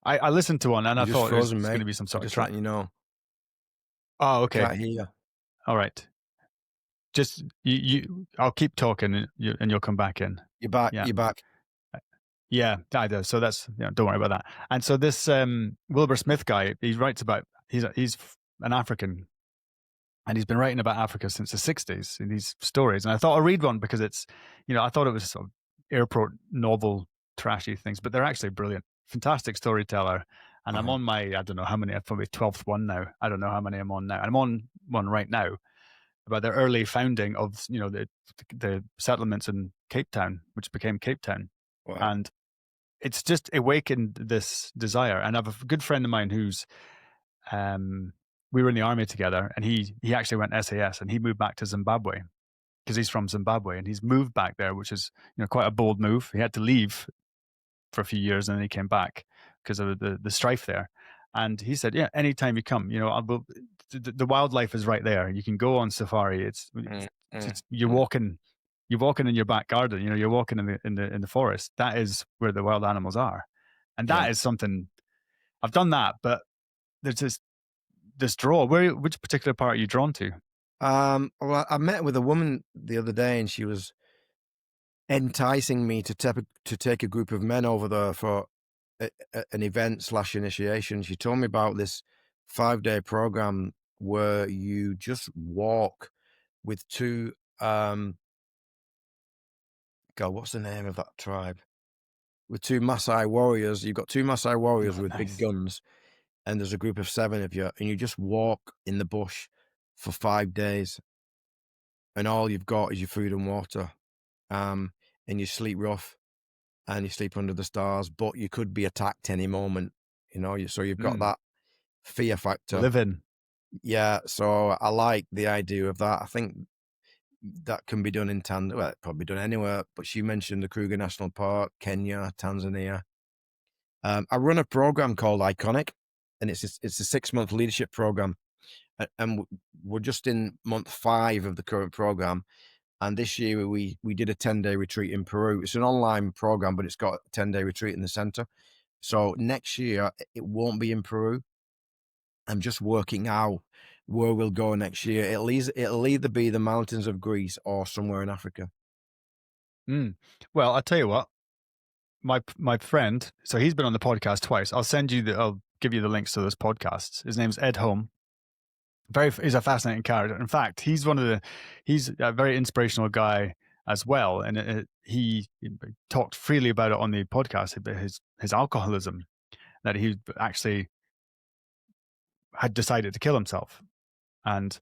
I listened to one and I thought it was going to be some sort of letting you know. Oh, okay. Can't hear. All right. Just you. I'll keep talking, and you'll come back in. You're back. Yeah. You're back. Yeah, I do. So that's don't worry about that. And so this Wilbur Smith guy, he writes about he's an African, and he's been writing about Africa since the 60s in these stories. And I thought I'd read one because it's I thought it was sort of airport novel trashy things, but they're actually brilliant, fantastic storyteller. And I'm on my I don't know how many, probably 12th one now. I don't know how many I'm on now. I'm on one right now about the early founding of the settlements in Cape Town, which became Cape Town. Wow. And it's just awakened this desire. And I have a good friend of mine who's we were in the army together, and he actually went SAS, and he moved back to Zimbabwe because he's from Zimbabwe, and he's moved back there, which is quite a bold move. He had to leave for a few years, and then he came back because of the strife there. And he said, yeah, anytime you come, the wildlife is right there. You can go on safari. You're walking in your back garden. You're walking in the forest. That is where the wild animals are, and that is something. I've done that, but there's this draw. Which particular part are you drawn to? Well, I met with a woman the other day, and she was enticing me to take a group of men over there for an event / initiation. She told me about this 5-day program where you just walk with 2 God, what's the name of that tribe? With 2 Maasai warriors. You've got 2 Maasai warriors with big guns, and there's a group of 7 of you, and you just walk in the bush for 5 days, and all you've got is your food and water, and you sleep rough and you sleep under the stars, but you could be attacked any moment, so you've got that fear factor. Live in. Yeah, so I like the idea of that. I think that can be done in Tanzania. Well, it probably done anywhere, but she mentioned the Kruger National Park, Kenya, Tanzania. I run a program called Iconic, and it's a 6-month leadership program, and we're just in month 5 of the current program. And this year we did a 10-day retreat in Peru. It's an online program, but it's got a 10-day retreat in the center. So next year it won't be in Peru. I'm just working out where we'll go next year. It'll either be the mountains of Greece or somewhere in Africa. Well, I'll tell you what. My friend, so he's been on the podcast twice. I'll give you the links to those podcasts. His name's Ed Home. He's a fascinating character. In fact, he's a very inspirational guy as well. And he talked freely about it on the podcast, about his alcoholism, that he actually had decided to kill himself. And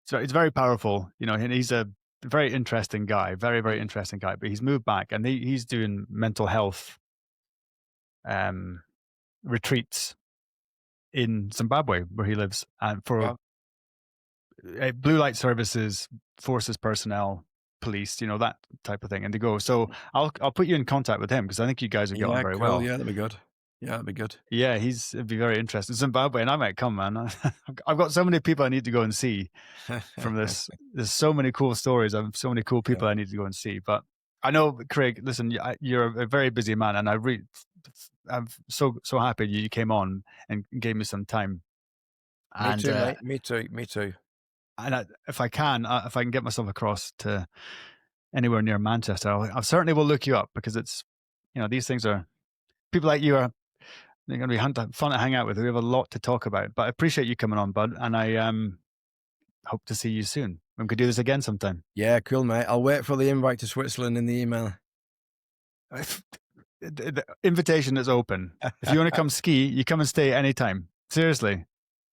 so it's very powerful, and he's a very interesting guy, very, very interesting guy, but he's moved back and he's doing mental health retreats in Zimbabwe where he lives, and for blue light services, forces personnel, police, that type of thing. And they go, so I'll put you in contact with him because I think you guys are getting on very well. Yeah, that'd be good. Yeah, that'd be good. Yeah, it'd be very interesting. Zimbabwe, and I might come, man. I've got so many people I need to go and see from this. There's so many cool stories. I have so many cool people I need to go and see. But I know, Craig, listen, you're a very busy man, and I'm so happy you came on and gave me some time. Me too, mate. Me too. And if I can get myself across to anywhere near Manchester, I certainly will look you up, because it's, these things are, people like you are, they're going to be fun to hang out with. We have a lot to talk about, but I appreciate you coming on, bud. And I hope to see you soon. We could do this again sometime. Yeah, cool, mate. I'll wait for the invite to Switzerland in the email. The invitation is open. If you want to come ski, you come and stay anytime. Seriously.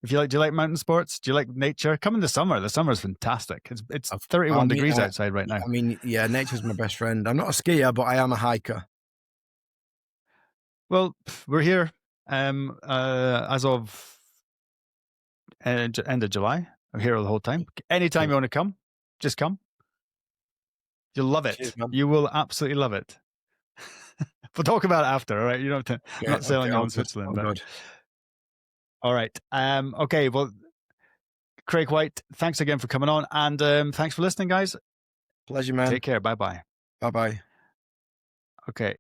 Do you like mountain sports? Do you like nature? Come in the summer. The summer is fantastic. It's 31 degrees outside right now. I mean, yeah, nature's my best friend. I'm not a skier, but I am a hiker. Well, we're here as of end of July. I'm here the whole time. Anytime you want to come, just come. You'll love it. Cheers, you will absolutely love it. We'll talk about it after, all right? You don't have to. I'm not selling you on Switzerland. But... All right. Okay. Well, Craig White, thanks again for coming on, and thanks for listening, guys. Pleasure, man. Take care. Bye-bye. Bye-bye. Okay.